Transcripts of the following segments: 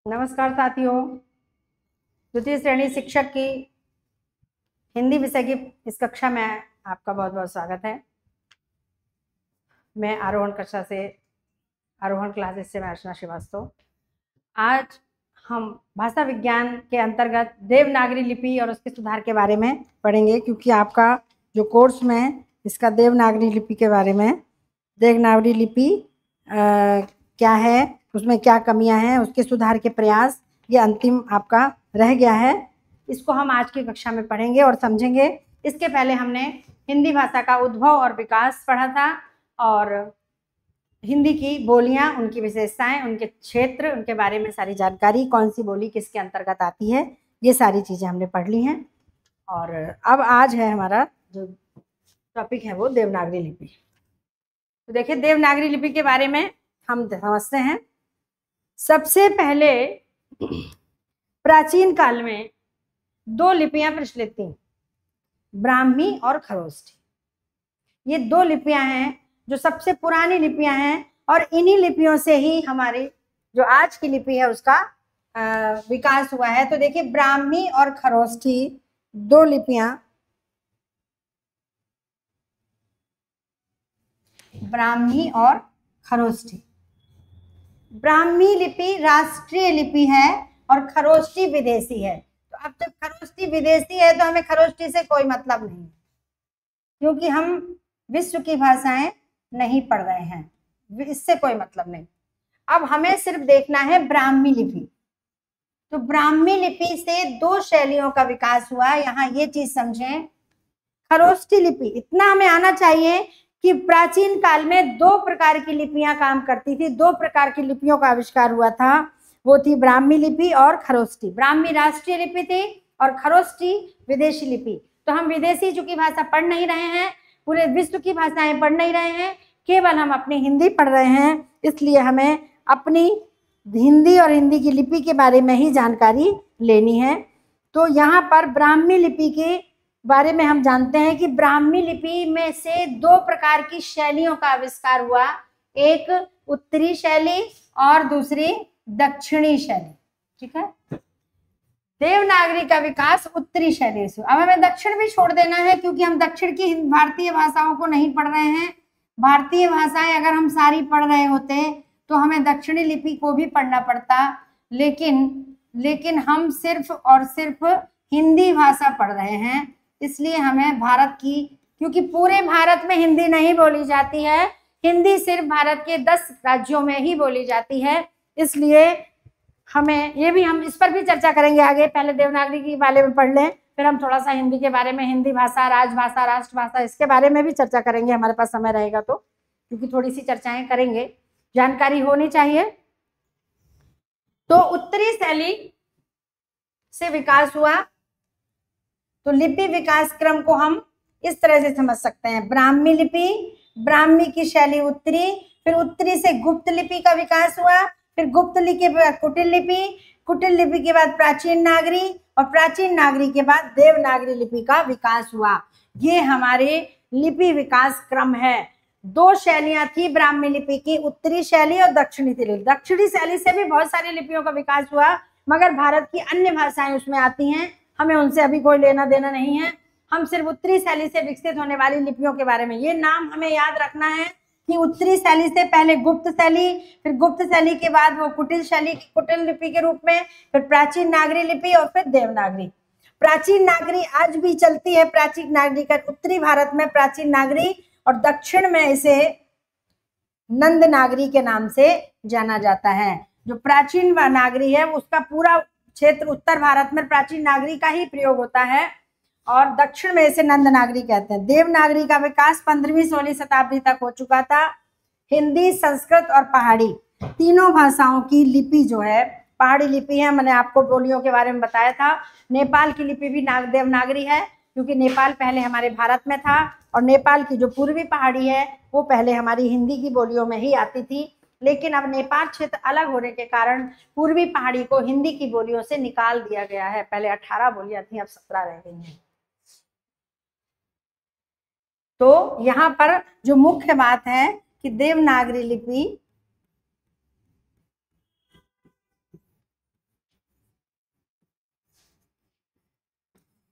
नमस्कार साथियों, द्वितीय श्रेणी शिक्षक की हिंदी विषय की इस कक्षा में आपका बहुत बहुत स्वागत है। मैं आरोहण क्लासेस से मैं अर्चना श्रीवास्तव। आज हम भाषा विज्ञान के अंतर्गत देवनागरी लिपि और उसके सुधार के बारे में पढ़ेंगे, क्योंकि आपका जो कोर्स में इसका देवनागरी लिपि के बारे में, देवनागरी लिपि क्या है, उसमें क्या कमियां हैं, उसके सुधार के प्रयास, ये अंतिम आपका रह गया है। इसको हम आज की कक्षा में पढ़ेंगे और समझेंगे। इसके पहले हमने हिंदी भाषा का उद्भव और विकास पढ़ा था, और हिंदी की बोलियां, उनकी विशेषताएं, उनके क्षेत्र, उनके बारे में सारी जानकारी, कौन सी बोली किसके अंतर्गत आती है, ये सारी चीज़ें हमने पढ़ ली हैं। और अब आज है हमारा जो टॉपिक है वो देवनागरी लिपि। तो देखिए, देवनागरी लिपि के बारे में हम समझते हैं। सबसे पहले प्राचीन काल में दो लिपियां प्रचलित थीं, ब्राह्मी और खरोष्ठी। ये दो लिपियां हैं जो सबसे पुरानी लिपियां हैं, और इन्हीं लिपियों से ही हमारी जो आज की लिपि है उसका विकास हुआ है। तो देखिए, ब्राह्मी और खरोष्ठी दो लिपियां, ब्राह्मी और खरोष्ठी। ब्राह्मी लिपि राष्ट्रीय लिपि है और खरोष्ठी विदेशी है। तो अब जब खरोष्ठी विदेशी है तो हमें खरोष्ठी से कोई मतलब नहीं, क्योंकि हम विश्व की भाषाएं नहीं पढ़ रहे हैं, इससे कोई मतलब नहीं। अब हमें सिर्फ देखना है ब्राह्मी लिपि। तो ब्राह्मी लिपि से दो शैलियों का विकास हुआ। यहाँ ये चीज समझें, खरोष्ठी लिपि, इतना हमें आना चाहिए कि प्राचीन काल में दो प्रकार की लिपियां काम करती थी, दो प्रकार की लिपियों का आविष्कार हुआ था। वो थी ब्राह्मी लिपि और खरोष्ठी। ब्राह्मी राष्ट्रीय लिपि थी और खरोष्ठी विदेशी लिपि। तो हम विदेशी चूंकि भाषा पढ़ नहीं रहे हैं, पूरे विश्व की भाषाएं पढ़ नहीं रहे हैं, केवल हम अपनी हिंदी पढ़ रहे हैं, इसलिए हमें अपनी हिंदी और हिंदी की लिपि के बारे में ही जानकारी लेनी है। तो यहाँ पर ब्राह्मी लिपि के बारे में हम जानते हैं कि ब्राह्मी लिपि में से दो प्रकार की शैलियों का आविष्कार हुआ, एक उत्तरी शैली और दूसरी दक्षिणी शैली। ठीक है, देवनागरी का विकास उत्तरी शैली से। अब हमें दक्षिण भी छोड़ देना है, क्योंकि हम दक्षिण की भारतीय भाषाओं को नहीं पढ़ रहे हैं। भारतीय भाषाएं अगर हम सारी पढ़ रहे होते तो हमें दक्षिणी लिपि को भी पढ़ना पड़ता, लेकिन हम सिर्फ और सिर्फ हिंदी भाषा पढ़ रहे हैं। इसलिए हमें भारत की, क्योंकि पूरे भारत में हिंदी नहीं बोली जाती है, हिंदी सिर्फ भारत के 10 राज्यों में ही बोली जाती है, इसलिए हमें ये भी, हम इस पर भी चर्चा करेंगे आगे। पहले देवनागरी के बारे में पढ़ लें, फिर हम थोड़ा सा हिंदी के बारे में, हिंदी भाषा, राजभाषा, राष्ट्रभाषा, इसके बारे में भी चर्चा करेंगे, हमारे पास समय रहेगा तो, क्योंकि थोड़ी सी चर्चाएं करेंगे, जानकारी होनी चाहिए। तो उत्तरी शैली से विकास हुआ। तो लिपि विकास क्रम को हम इस तरह से समझ सकते हैं, ब्राह्मी लिपि, ब्राह्मी की शैली उत्तरी, फिर उत्तरी से गुप्त लिपि का विकास हुआ, फिर गुप्त लिपि के बाद कुटिल लिपि, कुटिल लिपि के बाद प्राचीन नागरी, और प्राचीन नागरी के बाद देवनागरी लिपि का विकास हुआ। ये हमारे लिपि विकास क्रम है। दो शैलियां थी ब्राह्मी लिपि की, उत्तरी शैली और दक्षिणी शैली। दक्षिणी शैली से भी बहुत सारी लिपियों का विकास हुआ, मगर भारत की अन्य भाषाएं उसमें आती हैं, हमें उनसे अभी कोई लेना देना नहीं है। हम सिर्फ उत्तरी शैली से विकसित होने वाली लिपियों के बारे में, ये नाम हमें याद रखना है कि उत्तरी शैली से पहले गुप्त शैली, फिर गुप्त शैली के बाद वो कुटिल शैली, कुटिल लिपि के रूप में, फिर प्राचीन नागरी लिपि और फिर देवनागरी। प्राचीन नागरी आज भी चलती है। प्राचीन नागरी का उत्तरी भारत में प्राचीन नागरी, और दक्षिण में इसे नंद नागरी के नाम से जाना जाता है। जो प्राचीन नागरी है उसका पूरा क्षेत्र उत्तर भारत में प्राचीन नागरी का ही प्रयोग होता है, और दक्षिण में इसे नंद नागरी कहते हैं। देवनागरी का विकास 15वीं-16वीं शताब्दी तक हो चुका था। हिंदी, संस्कृत और पहाड़ी तीनों भाषाओं की लिपि जो है, पहाड़ी लिपि है, मैंने आपको बोलियों के बारे में बताया था। नेपाल की लिपि भी देवनागरी है, क्योंकि नेपाल पहले हमारे भारत में था, और नेपाल की जो पूर्वी पहाड़ी है वो पहले हमारी हिंदी की बोलियों में ही आती थी, लेकिन अब नेपाल क्षेत्र अलग होने के कारण पूर्वी पहाड़ी को हिंदी की बोलियों से निकाल दिया गया है। पहले 18 बोलियां थी, अब 17 रह गई हैं। तो यहाँ पर जो मुख्य बात है कि देवनागरी लिपि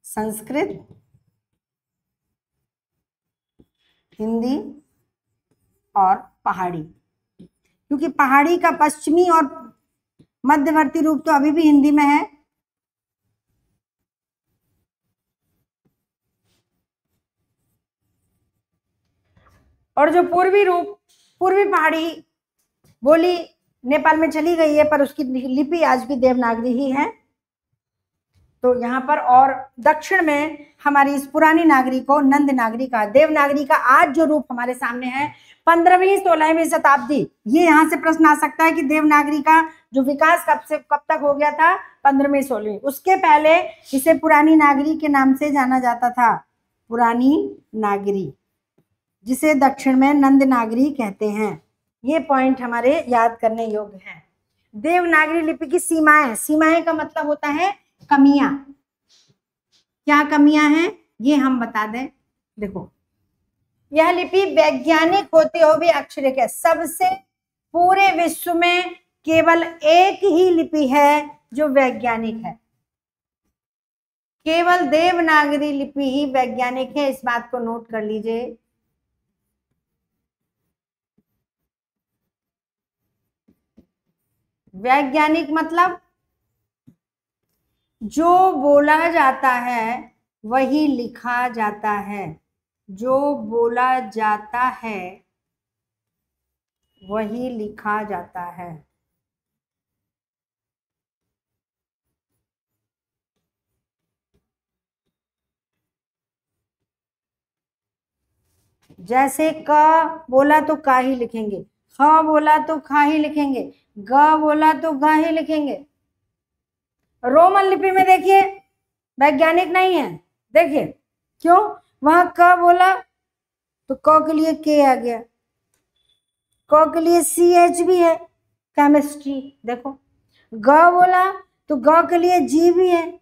संस्कृत, हिंदी और पहाड़ी, क्योंकि पहाड़ी का पश्चिमी और मध्यवर्ती रूप तो अभी भी हिंदी में है। और जो पूर्वी रूप, पूर्वी पहाड़ी बोली नेपाल में चली गई है, पर उसकी लिपि आज भी देवनागरी ही है। तो यहाँ पर और दक्षिण में हमारी इस पुरानी नागरी को नंद नागरी का, देवनागरी का आज जो रूप हमारे सामने है 15वीं 16वीं शताब्दी, ये यहाँ से प्रश्न आ सकता है कि देवनागरी का जो विकास कब तक हो गया था, 15वीं 16वीं। उसके पहले इसे पुरानी नागरी के नाम से जाना जाता था, पुरानी नागरी, जिसे दक्षिण में नंद नागरी कहते हैं। ये पॉइंट हमारे याद करने योग्य हैं। देवनागरी लिपि की सीमाएं, सीमाएं का मतलब होता है कमियां। क्या कमियां हैं ये हम बता दें। देखो, यह लिपि वैज्ञानिक होते हुए भी अक्षरिक है। सबसे पूरे विश्व में केवल एक ही लिपि है जो वैज्ञानिक है, केवल देवनागरी लिपि ही वैज्ञानिक है। इस बात को नोट कर लीजिए। वैज्ञानिक मतलब जो बोला जाता है वही लिखा जाता है, जो बोला जाता है वही लिखा जाता है। जैसे क बोला तो का ही लिखेंगे, ख बोला तो खा ही लिखेंगे, ग बोला तो गा ही लिखेंगे। रोमन लिपि में देखिए वैज्ञानिक नहीं है। देखिए क्यों, वहां क बोला तो क के लिए के आ गया, क के लिए CH भी है, केमिस्ट्री। देखो, ग बोला तो ग के लिए जी भी है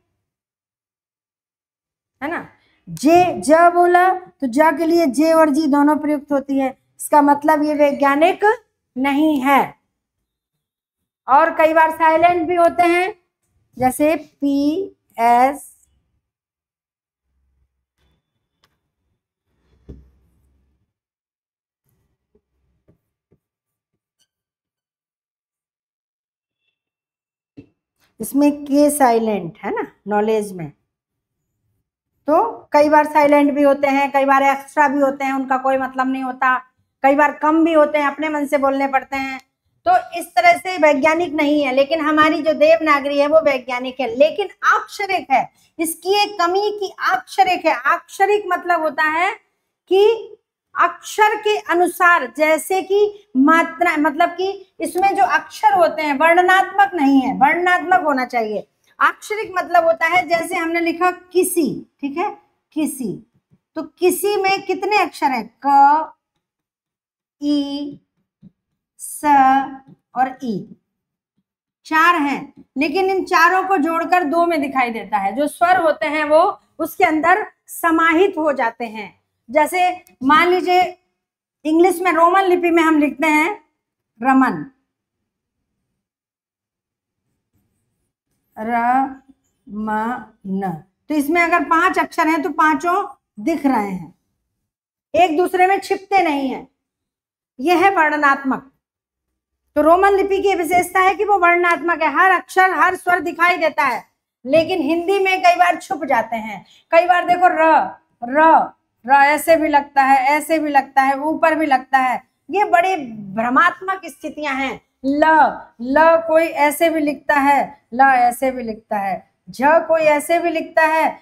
ना। जे ज बोला तो ज के लिए जे और जी दोनों प्रयुक्त होती है। इसका मतलब ये वैज्ञानिक नहीं है। और कई बार साइलेंट भी होते हैं, जैसे PS, इसमें के साइलेंट है ना नॉलेज में। तो कई बार साइलेंट भी होते हैं, कई बार एक्स्ट्रा भी होते हैं, उनका कोई मतलब नहीं होता। कई बार कम भी होते हैं, अपने मन से बोलने पड़ते हैं। तो इस तरह से वैज्ञानिक नहीं है। लेकिन हमारी जो देवनागरी है वो वैज्ञानिक है, लेकिन अक्षरिक है। इसकी एक कमी की अक्षरिक है। अक्षरिक मतलब होता है कि अक्षर के अनुसार, जैसे कि मात्रा, मतलब कि इसमें जो अक्षर होते हैं वर्णनात्मक नहीं है, वर्णनात्मक होना चाहिए। अक्षरिक मतलब होता है जैसे हमने लिखा किसी, ठीक है, किसी, तो किसी में कितने अक्षर है, क, ई, स और ई, 4 हैं। लेकिन इन चारों को जोड़कर 2 में दिखाई देता है। जो स्वर होते हैं वो उसके अंदर समाहित हो जाते हैं। जैसे मान लीजिए इंग्लिश में रोमन लिपि में हम लिखते हैं रमन, न, तो इसमें अगर 5 अक्षर हैं तो पांचों दिख रहे हैं, एक दूसरे में छिपते नहीं हैं। यह है वर्णनात्मक। तो रोमन लिपि की विशेषता है कि वो वर्णनात्मक है, हर अक्षर हर स्वर दिखाई देता है। लेकिन हिंदी में कई बार छुप जाते हैं। कई बार देखो र ऐसे भी लगता है, ऐसे भी लगता है, ऊपर भी लगता है। ये बड़ी भ्रमात्मक स्थितियां हैं। ल कोई ऐसे भी लिखता है, ल ऐसे भी लिखता है, झ कोई ऐसे भी लिखता है,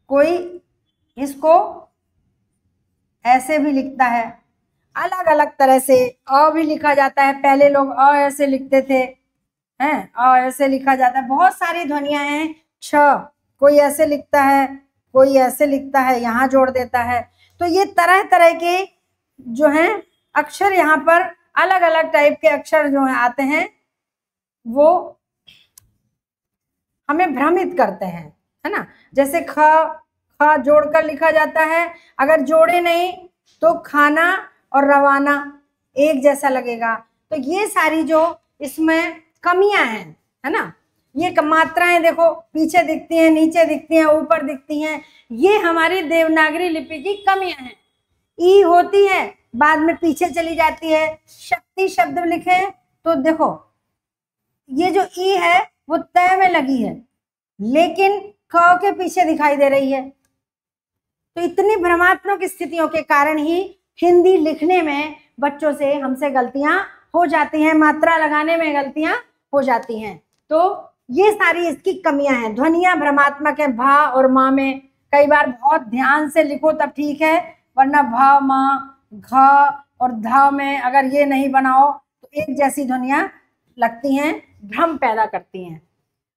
कोई इसको ऐसे भी लिखता है। अलग अलग तरह से अ भी लिखा जाता है। पहले लोग अ ऐसे लिखते थे, हैं, अ ऐसे लिखा जाता है। बहुत सारी ध्वनियां हैं। छ कोई ऐसे लिखता है, कोई ऐसे लिखता है, यहाँ जोड़ देता है। तो ये तरह तरह के जो हैं अक्षर, यहाँ पर अलग अलग टाइप के अक्षर जो है आते हैं, वो हमें भ्रमित करते हैं, है ना। जैसे ख जोड़कर लिखा जाता है, अगर जोड़े नहीं तो खाना और रवाना एक जैसा लगेगा। तो ये सारी जो इसमें कमियां हैं, है ना। ये मात्राएं देखो, पीछे दिखती हैं, नीचे दिखती हैं, ऊपर दिखती हैं, ये हमारी देवनागरी लिपि की कमियां हैं। ई होती है, बाद में पीछे चली जाती है। शक्ति शब्द लिखे तो देखो ये जो ई है वो तय में लगी है, लेकिन क के पीछे दिखाई दे रही है। तो इतनी भ्रमात्मक स्थितियों के कारण ही हिंदी लिखने में बच्चों से हमसे गलतियां हो जाती हैं, मात्रा लगाने में गलतियां हो जाती हैं। तो ये सारी इसकी कमियां हैं। ध्वनियां भ्रमात्मक है, भा और माँ में। कई बार बहुत ध्यान से लिखो तब ठीक है, वरना भा माँ घ और ध में अगर ये नहीं बनाओ तो एक जैसी ध्वनियां लगती हैं, भ्रम पैदा करती हैं।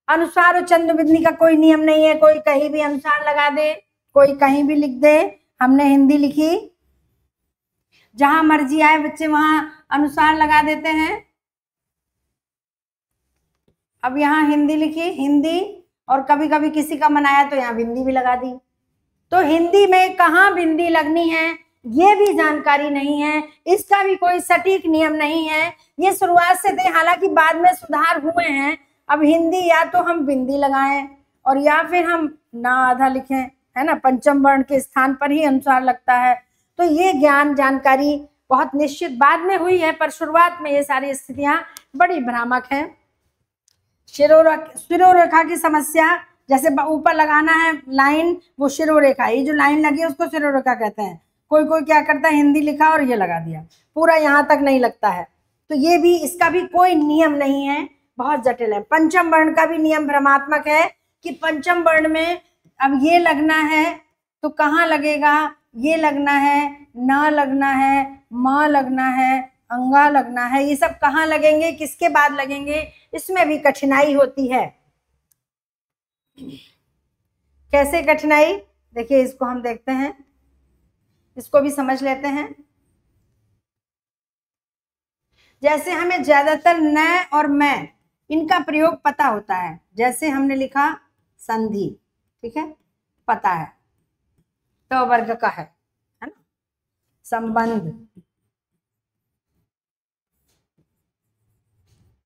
अनुस्वार और चंद्र बिंदी का कोई नियम नहीं है, कोई कहीं भी अनुस्वार लगा दे, कोई कहीं भी लिख दे। हमने हिंदी लिखी, जहां मर्जी आए बच्चे वहां अनुस्वार लगा देते हैं। अब यहाँ हिंदी लिखी, हिंदी, और कभी कभी किसी का मन आया तो यहाँ बिंदी भी लगा दी। तो हिंदी में कहाँ बिंदी लगनी है ये भी जानकारी नहीं है, इसका भी कोई सटीक नियम नहीं है। ये शुरुआत से थे, हालांकि बाद में सुधार हुए हैं। अब हिंदी या तो हम बिंदी लगाएं और या फिर हम ना आधा लिखें, है ना, पंचम वर्ण के स्थान पर ही अनुस्वार लगता है। तो ये ज्ञान जानकारी बहुत निश्चित बाद में हुई है, पर शुरुआत में ये सारी स्थितियां बड़ी भ्रामक हैं। शिरोरेखा की समस्या, जैसे ऊपर लगाना है लाइन, वो शिरोरेखा, ये जो लाइन लगी है उसको शिरोरेखा कहते हैं। कोई कोई क्या करता है, हिंदी लिखा और ये लगा दिया, पूरा यहाँ तक नहीं लगता है। तो ये भी, इसका भी कोई नियम नहीं है, बहुत जटिल है। पंचम वर्ण का भी नियम भ्रमात्मक है कि पंचम वर्ण में अब ये लगना है तो कहाँ लगेगा, ये लगना है, न लगना है, म लगना है, अंगा लगना है, ये सब कहाँ लगेंगे, किसके बाद लगेंगे, इसमें भी कठिनाई होती है। कैसे कठिनाई, देखिए इसको हम देखते हैं, इसको भी समझ लेते हैं। जैसे हमें ज्यादातर न और मैं, इनका प्रयोग पता होता है। जैसे हमने लिखा संधि, ठीक है, पता है, तो वर्ग का है ना, संबंध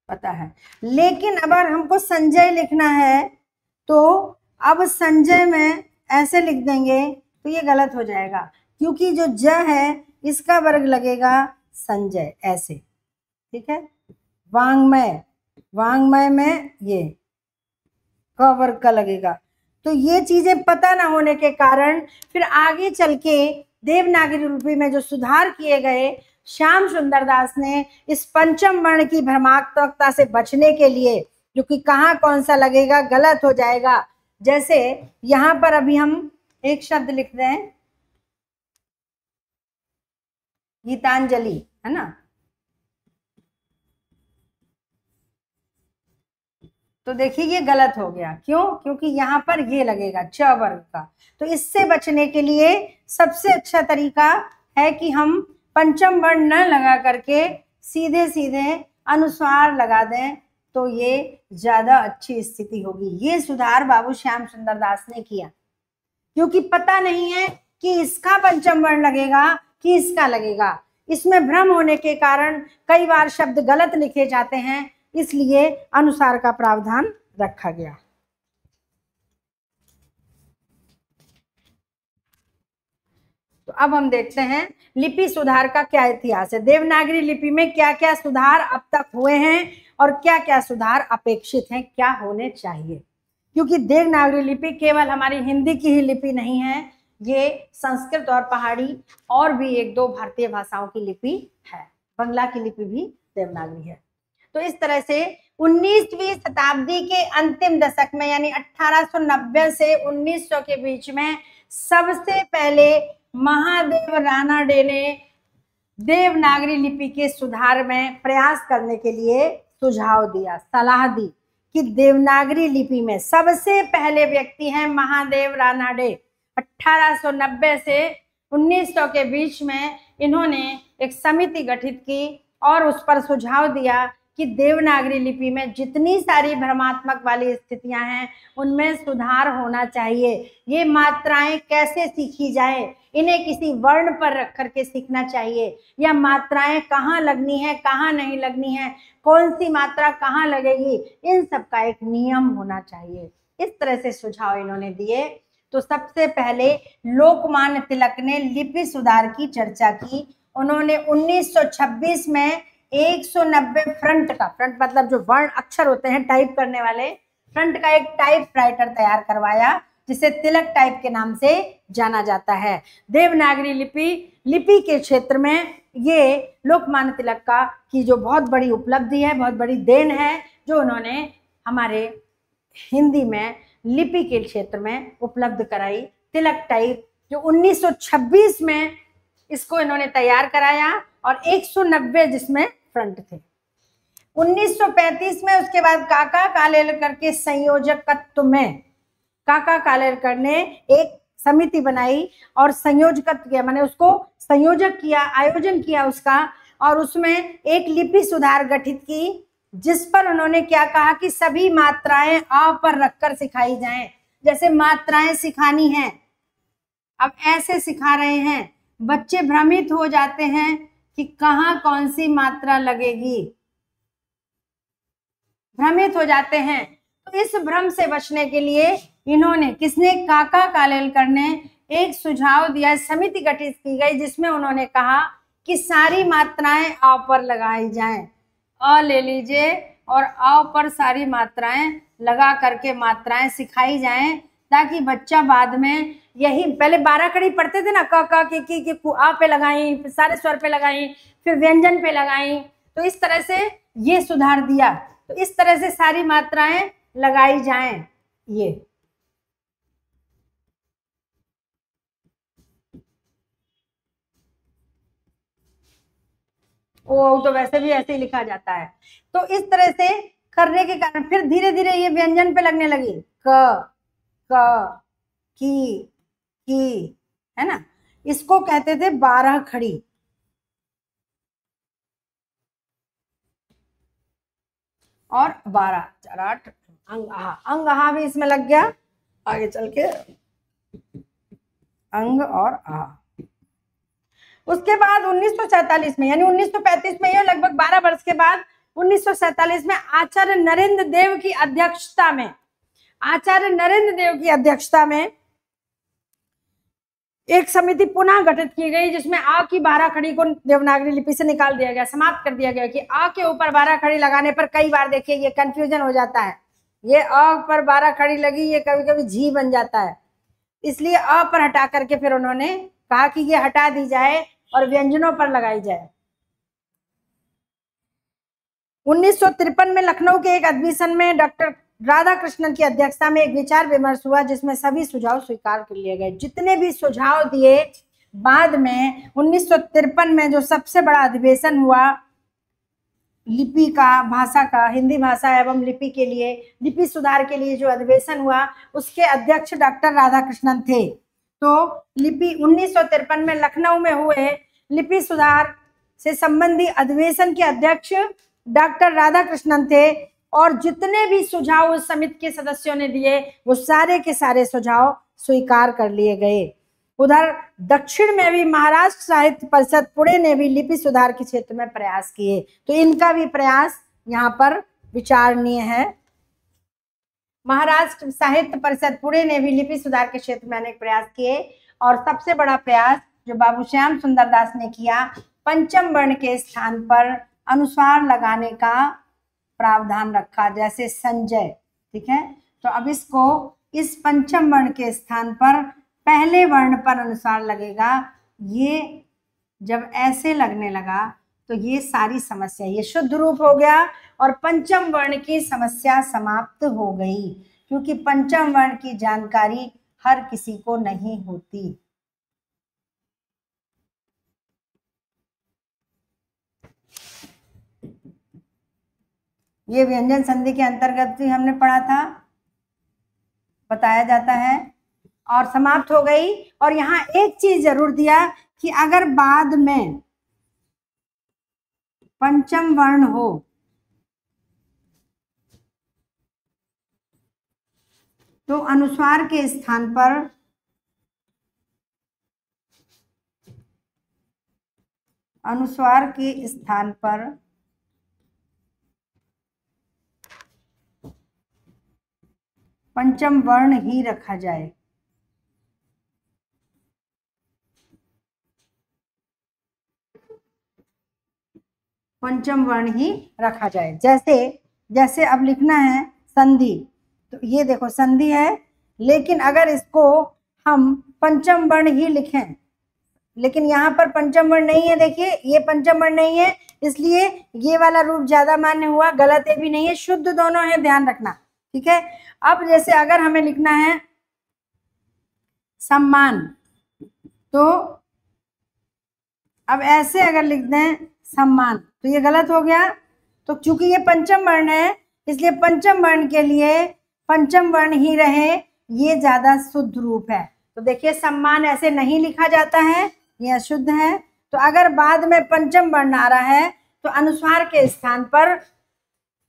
पता है। लेकिन अगर हमको संजय लिखना है तो अब संजय में ऐसे लिख देंगे तो ये गलत हो जाएगा, क्योंकि जो ज है इसका वर्ग लगेगा संजय, ऐसे, ठीक है। वांग्मय, वांग्मय में ये क वर्ग का लगेगा। तो ये चीजें पता ना होने के कारण फिर आगे चल के देवनागरी लिपि में जो सुधार किए गए, श्याम सुंदर दास ने इस पंचम वर्ण की भ्रमात्मकता से बचने के लिए, जो कि कहाँ कौन सा लगेगा, गलत हो जाएगा। जैसे यहाँ पर अभी हम एक शब्द लिख दें, गीतांजलि, है ना, तो देखिए ये गलत हो गया। क्यों? क्योंकि यहाँ पर ये लगेगा च वर्ग का। तो इससे बचने के लिए सबसे अच्छा तरीका है कि हम पंचम वर्ण न लगा करके सीधे सीधे अनुस्वार लगा दें, तो ये ज्यादा अच्छी स्थिति होगी। ये सुधार बाबू श्याम सुंदर दास ने किया, क्योंकि पता नहीं है कि इसका पंचम वर्ण लगेगा कि इसका लगेगा। इसमें भ्रम होने के कारण कई बार शब्द गलत लिखे जाते हैं, इसलिए अनुसार का प्रावधान रखा गया। तो अब हम देखते हैं लिपि सुधार का क्या इतिहास है। देवनागरी लिपि में क्या क्या सुधार अब तक हुए हैं और क्या क्या सुधार अपेक्षित हैं, क्या होने चाहिए। क्योंकि देवनागरी लिपि केवल हमारी हिंदी की ही लिपि नहीं है, ये संस्कृत और पहाड़ी और भी एक दो भारतीय भाषाओं की लिपि है। बंगला की लिपि भी देवनागरी है। तो इस तरह से 19वीं शताब्दी के अंतिम दशक में, यानी 1890 से 1900 के बीच में, सबसे पहले महादेव रानडे ने देवनागरी लिपि के सुधार में प्रयास करने के लिए सुझाव दिया, सलाह दी कि देवनागरी लिपि में सबसे पहले व्यक्ति हैं महादेव रानडे। 1890 से 1900 के बीच में इन्होंने एक समिति गठित की और उस पर सुझाव दिया कि देवनागरी लिपि में जितनी सारी भ्रमात्मक वाली स्थितियां हैं उनमें सुधार होना चाहिए। ये मात्राएं कैसे सीखी जाए, इन्हें किसी वर्ण पर रख करके सीखना चाहिए, या मात्राएं कहाँ लगनी है कहाँ नहीं लगनी है, कौन सी मात्रा कहाँ लगेगी, इन सब का एक नियम होना चाहिए। इस तरह से सुझाव इन्होंने दिए। तो सबसे पहले लोकमान्य तिलक ने लिपि सुधार की चर्चा की। उन्होंने 1926 में 190 फ्रंट का, फ्रंट मतलब जो वर्ण अक्षर होते हैं टाइप करने वाले, फ्रंट का एक टाइप राइटर तैयार करवाया जिसे तिलक टाइप के नाम से जाना जाता है। देवनागरी लिपि के क्षेत्र में ये लोकमान्य तिलक का की जो बहुत बड़ी उपलब्धि है, बहुत बड़ी देन है, जो उन्होंने हमारे हिंदी में लिपि के क्षेत्र में उपलब्ध कराई। तिलक टाइप जो 1926 में इसको इन्होंने तैयार कराया और 190 जिसमें फ्रंट थे। 1935 में उसके बाद काका कालेलकर के संयोजकत्व में काका कालेलकर ने एक समिति बनाई और संयोजकत्व किया, माने उसको संयोजक किया, आयोजन किया उसका, और उसमें एक लिपि सुधार गठित की जिस पर उन्होंने क्या कहा कि सभी मात्राएं आ पर रखकर सिखाई जाएं। जैसे मात्राएं सिखानी हैं, अब ऐसे सिखा रहे हैं, बच्चे भ्रमित हो जाते हैं कि कहाँ कौन सी मात्रा लगेगी, भ्रमित हो जाते हैं। तो इस भ्रम से बचने के लिए इन्होंने, किसने, काका कालेलकर ने एक सुझाव दिया, समिति गठित की गई जिसमें उन्होंने कहा कि सारी मात्राएं आ पर लगाई जाएं। अ ले लीजिए और आ पर सारी मात्राएं लगा करके मात्राएं सिखाई जाएं, ताकि बच्चा बाद में, यही पहले 12 कड़ी पढ़ते थे ना, क क की आ पे लगाई, सारे स्वर पे लगाई, फिर व्यंजन पे लगाई, तो इस तरह से ये सुधार दिया। तो इस तरह से सारी मात्राएं लगाई जाएं। ये ओ तो वैसे भी ऐसे ही लिखा जाता है। तो इस तरह से करने के कारण फिर धीरे धीरे ये व्यंजन पे लगने लगी, क की, है ना। इसको कहते थे 12 खड़ी। और 12 4 8 अंग भी इसमें लग गया, आगे चल के अंग और आ। उसके बाद 1947 में, यानी 1935 में, यह लगभग 12 वर्ष के बाद 1947 में आचार्य नरेंद्र देव की अध्यक्षता में, आचार्य नरेंद्र देव की अध्यक्षता में एक समिति पुनः गठित की गई जिसमें आ की 12 खड़ी को देवनागरी लिपि से निकाल दिया गया, समाप्त कर दिया गया। कि आ के ऊपर 12 खड़ी लगाने पर कई बार देखिए ये कंफ्यूजन हो जाता है, ये अ पर 12 खड़ी लगी, ये कभी कभी झी बन जाता है, इसलिए अ पर हटा करके फिर उन्होंने कहा कि ये हटा दी जाए और व्यंजनों पर लगाई जाए। 1953 में लखनऊ के एक अधिवेशन में डॉक्टर राधा कृष्णन की अध्यक्षता में एक विचार विमर्श हुआ जिसमें सभी सुझाव स्वीकार कर लिए गए। जितने भी सुझाव दिए बाद में 1953 में जो सबसे बड़ा अधिवेशन हुआ लिपि का, भाषा का, हिंदी भाषा एवं लिपि के लिए, लिपि सुधार के लिए जो अधिवेशन हुआ, उसके अध्यक्ष डॉक्टर राधा कृष्णन थे। तो लिपि 1953 में लखनऊ में हुए लिपि सुधार से संबंधी अधिवेशन के अध्यक्ष डॉक्टर राधा कृष्णन थे, और जितने भी सुझाव उस समिति के सदस्यों ने दिए वो सारे के सारे सुझाव स्वीकार कर लिए गए। उधर दक्षिण में भी महाराष्ट्र साहित्य परिषद पुणे ने भी लिपि सुधार के क्षेत्र में प्रयास किए, तो इनका भी प्रयास यहाँ पर विचारणीय है। महाराष्ट्र साहित्य परिषद पुणे ने भी लिपि सुधार के क्षेत्र में अनेक प्रयास किए, और सबसे बड़ा प्रयास जो बाबू श्याम सुंदर दास ने किया, पंचम वर्ण के स्थान पर अनुस्वार लगाने का प्रावधान रखा, जैसे संजय, ठीक है। तो अब इसको, इस पंचम वर्ण के स्थान पर पहले वर्ण पर अनुस्वार लगेगा। ये जब ऐसे लगने लगा तो ये सारी समस्या, ये शुद्ध रूप हो गया और पंचम वर्ण की समस्या समाप्त हो गई, क्योंकि पंचम वर्ण की जानकारी हर किसी को नहीं होती। ये व्यंजन संधि के अंतर्गत भी हमने पढ़ा था, बताया जाता है, और समाप्त हो गई। और यहाँ एक चीज जरूर दिया कि अगर बाद में पंचम वर्ण हो तो अनुस्वार के स्थान पर पंचम वर्ण ही रखा जाए। पंचम वर्ण ही रखा जाए। जैसे जैसे अब लिखना है संधि, तो ये देखो संधि है, लेकिन अगर इसको हम पंचम वर्ण ही लिखें, लेकिन यहाँ पर पंचम वर्ण नहीं है, देखिए ये पंचम वर्ण नहीं है, इसलिए ये वाला रूप ज्यादा मान्य हुआ, गलत है भी नहीं है, शुद्ध दोनों है, ध्यान रखना, ठीक है। अब जैसे अगर हमें लिखना है सम्मान, तो अब ऐसे अगर लिख दें सम्मान तो ये गलत हो गया। तो चूंकि ये पंचम वर्ण है, इसलिए पंचम वर्ण के लिए पंचम वर्ण ही रहे, ये ज्यादा शुद्ध रूप है। तो देखिए सम्मान ऐसे नहीं लिखा जाता है, ये अशुद्ध है। तो अगर बाद में पंचम वर्ण आ रहा है तो अनुस्वार के स्थान पर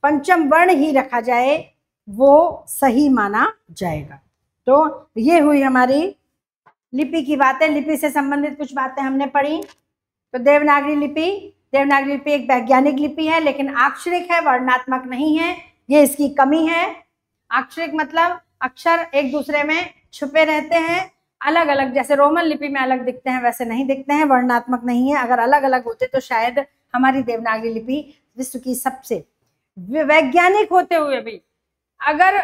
पंचम वर्ण ही रखा जाए, वो सही माना जाएगा। तो ये हुई हमारी लिपि की बातें, लिपि से संबंधित कुछ बातें हमने पढ़ी। तो देवनागरी लिपि एक वैज्ञानिक लिपि है, लेकिन अक्षरिक है, वर्णनात्मक नहीं है, ये इसकी कमी है। अक्षरिक मतलब अक्षर एक दूसरे में छुपे रहते हैं, अलग अलग, जैसे रोमन लिपि में अलग दिखते हैं वैसे नहीं दिखते हैं, वर्णनात्मक नहीं है। अगर अलग अलग होते तो शायद हमारी देवनागरी लिपि विश्व की सबसे, वैज्ञानिक होते हुए भी अगर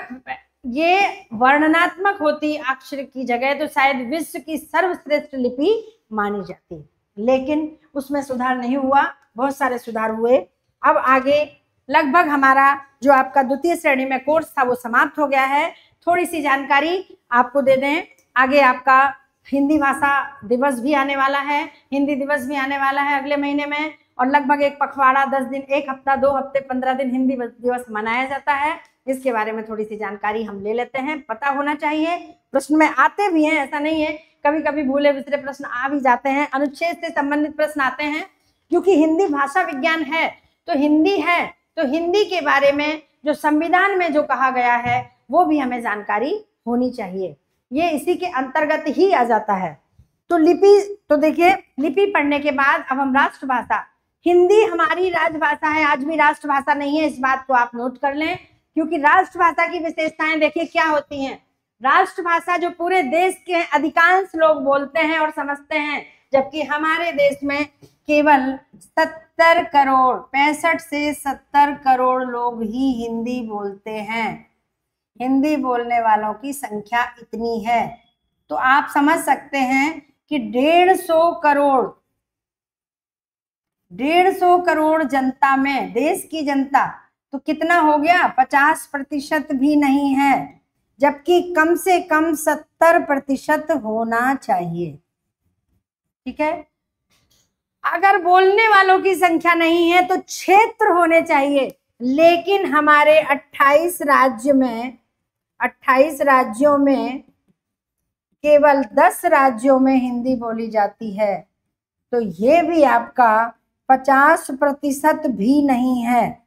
ये वर्णनात्मक होती अक्षर की जगह, तो शायद विश्व की सर्वश्रेष्ठ लिपि मानी जाती, लेकिन उसमें सुधार नहीं हुआ, बहुत सारे सुधार हुए। अब आगे लगभग हमारा जो आपका द्वितीय श्रेणी में कोर्स था वो समाप्त हो गया है। थोड़ी सी जानकारी आपको दे दें, आगे आपका हिंदी भाषा दिवस भी आने वाला है, हिंदी दिवस भी आने वाला है अगले महीने में, और लगभग एक पखवाड़ा 10 दिन, एक हफ्ता, 2 हफ्ते, 15 दिन हिंदी दिवस मनाया जाता है। इसके बारे में थोड़ी सी जानकारी हम ले लेते हैं, पता होना चाहिए, प्रश्न में आते भी हैं, ऐसा नहीं है, कभी कभी भूले बिसरे प्रश्न आ भी जाते हैं, अनुच्छेद से संबंधित प्रश्न आते हैं, क्योंकि हिंदी भाषा विज्ञान है, तो हिंदी है, तो हिंदी के बारे में जो संविधान में जो कहा गया है वो भी हमें जानकारी होनी चाहिए, ये इसी के अंतर्गत ही आ जाता है। तो लिपि, तो देखिए लिपि पढ़ने के बाद अब हम राष्ट्रभाषा, हिंदी हमारी राजभाषा है, आज भी राष्ट्रभाषा नहीं है, इस बात को आप नोट कर लें, क्योंकि राष्ट्रभाषा की विशेषताएं देखिए क्या होती हैं। राष्ट्रभाषा जो पूरे देश के अधिकांश लोग बोलते हैं और समझते हैं, जबकि हमारे देश में केवल 70 करोड़, 65 से 70 करोड़ लोग ही हिंदी बोलते हैं। हिंदी बोलने वालों की संख्या इतनी है, तो आप समझ सकते हैं कि 150 करोड़ जनता में, देश की जनता, तो कितना हो गया, 50% भी नहीं है, जबकि कम से कम 70% होना चाहिए, ठीक है। अगर बोलने वालों की संख्या नहीं है तो क्षेत्र होने चाहिए, लेकिन हमारे 28 राज्यों में केवल 10 राज्यों में हिंदी बोली जाती है, तो ये भी आपका 50% भी नहीं है,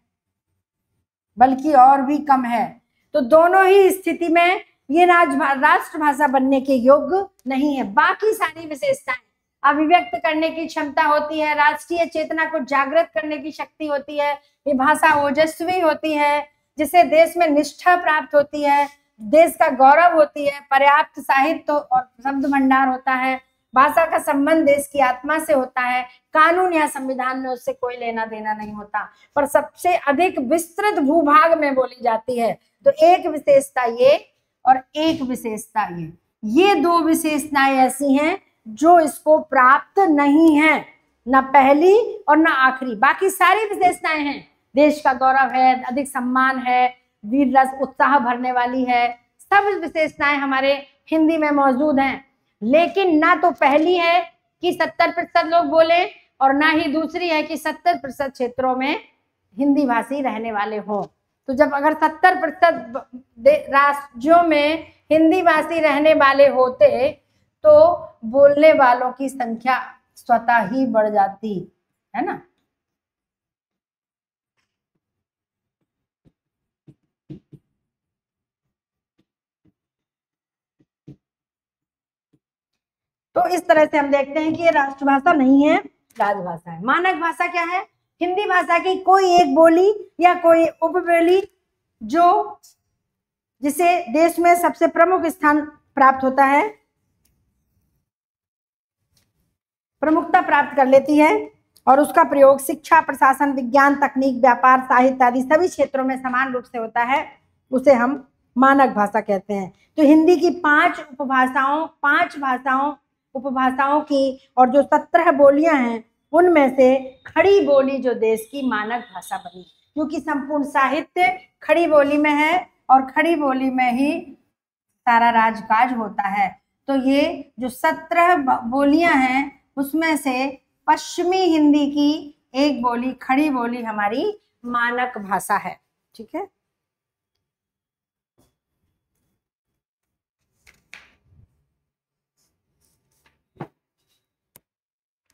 बल्कि और भी कम है। तो दोनों ही स्थिति में ये राष्ट्रभाषा बनने के योग्य नहीं है। बाकी सारी विशेषताएं, अभिव्यक्त करने की क्षमता होती है, राष्ट्रीय चेतना को जागृत करने की शक्ति होती है, ये भाषा ओजस्वी होती है, जिससे देश में निष्ठा प्राप्त होती है, देश का गौरव होती है, पर्याप्त साहित्य और शब्द भंडार होता है, भाषा का संबंध देश की आत्मा से होता है, कानून या संविधान में उससे कोई लेना देना नहीं होता, पर सबसे अधिक विस्तृत भूभाग में बोली जाती है। तो एक विशेषता ये और एक विशेषता ये 2 विशेषताएं ऐसी हैं जो इसको प्राप्त नहीं है, ना पहली और ना आखिरी, बाकी सारी विशेषताएं हैं, देश का गौरव है, अधिक सम्मान है, वीर रस उत्साह भरने वाली है, सब विशेषताएं हमारे हिंदी में मौजूद हैं, लेकिन ना तो पहली है कि 70% लोग बोले, और ना ही दूसरी है कि 70% क्षेत्रों में हिंदी भाषी रहने वाले हो। तो जब अगर 70% राज्यों में हिंदी भाषी रहने वाले होते तो बोलने वालों की संख्या स्वतः ही बढ़ जाती है ना। तो इस तरह से हम देखते हैं कि ये राष्ट्रभाषा नहीं है, राजभाषा है। मानक भाषा क्या है? हिंदी भाषा की कोई एक बोली या कोई उपबोली जो जिसे देश में सबसे प्रमुख स्थान प्राप्त होता है, प्रमुखता प्राप्त कर लेती है और उसका प्रयोग शिक्षा, प्रशासन, विज्ञान, तकनीक, व्यापार, साहित्य आदि सभी क्षेत्रों में समान रूप से होता है, उसे हम मानक भाषा कहते हैं। तो हिंदी की 5 उपभाषाओं की और जो 17 बोलियां हैं उनमें से खड़ी बोली जो देश की मानक भाषा बनी, क्योंकि संपूर्ण साहित्य खड़ी बोली में है और खड़ी बोली में ही सारा राजकाज होता है। तो ये जो 17 बोलियां हैं उसमें से पश्चिमी हिंदी की एक बोली, खड़ी बोली हमारी मानक भाषा है। ठीक है,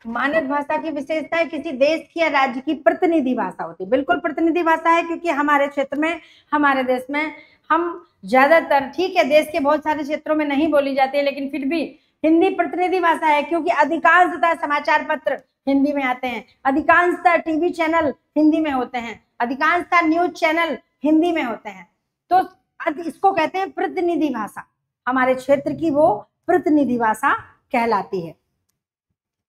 मानक भाषा की विशेषता है किसी देश की या राज्य की प्रतिनिधि भाषा होती है। बिल्कुल प्रतिनिधि भाषा है, क्योंकि हमारे क्षेत्र में, हमारे देश में हम ज्यादातर, ठीक है देश के बहुत सारे क्षेत्रों में नहीं बोली जाती है, लेकिन फिर भी हिंदी प्रतिनिधि भाषा है, क्योंकि अधिकांशतः समाचार पत्र हिंदी में आते हैं, अधिकांशतः टीवी चैनल हिंदी में होते हैं, अधिकांशतः न्यूज चैनल हिंदी में होते हैं। तो इसको कहते हैं प्रतिनिधि भाषा। हमारे क्षेत्र की वो प्रतिनिधि भाषा कहलाती है।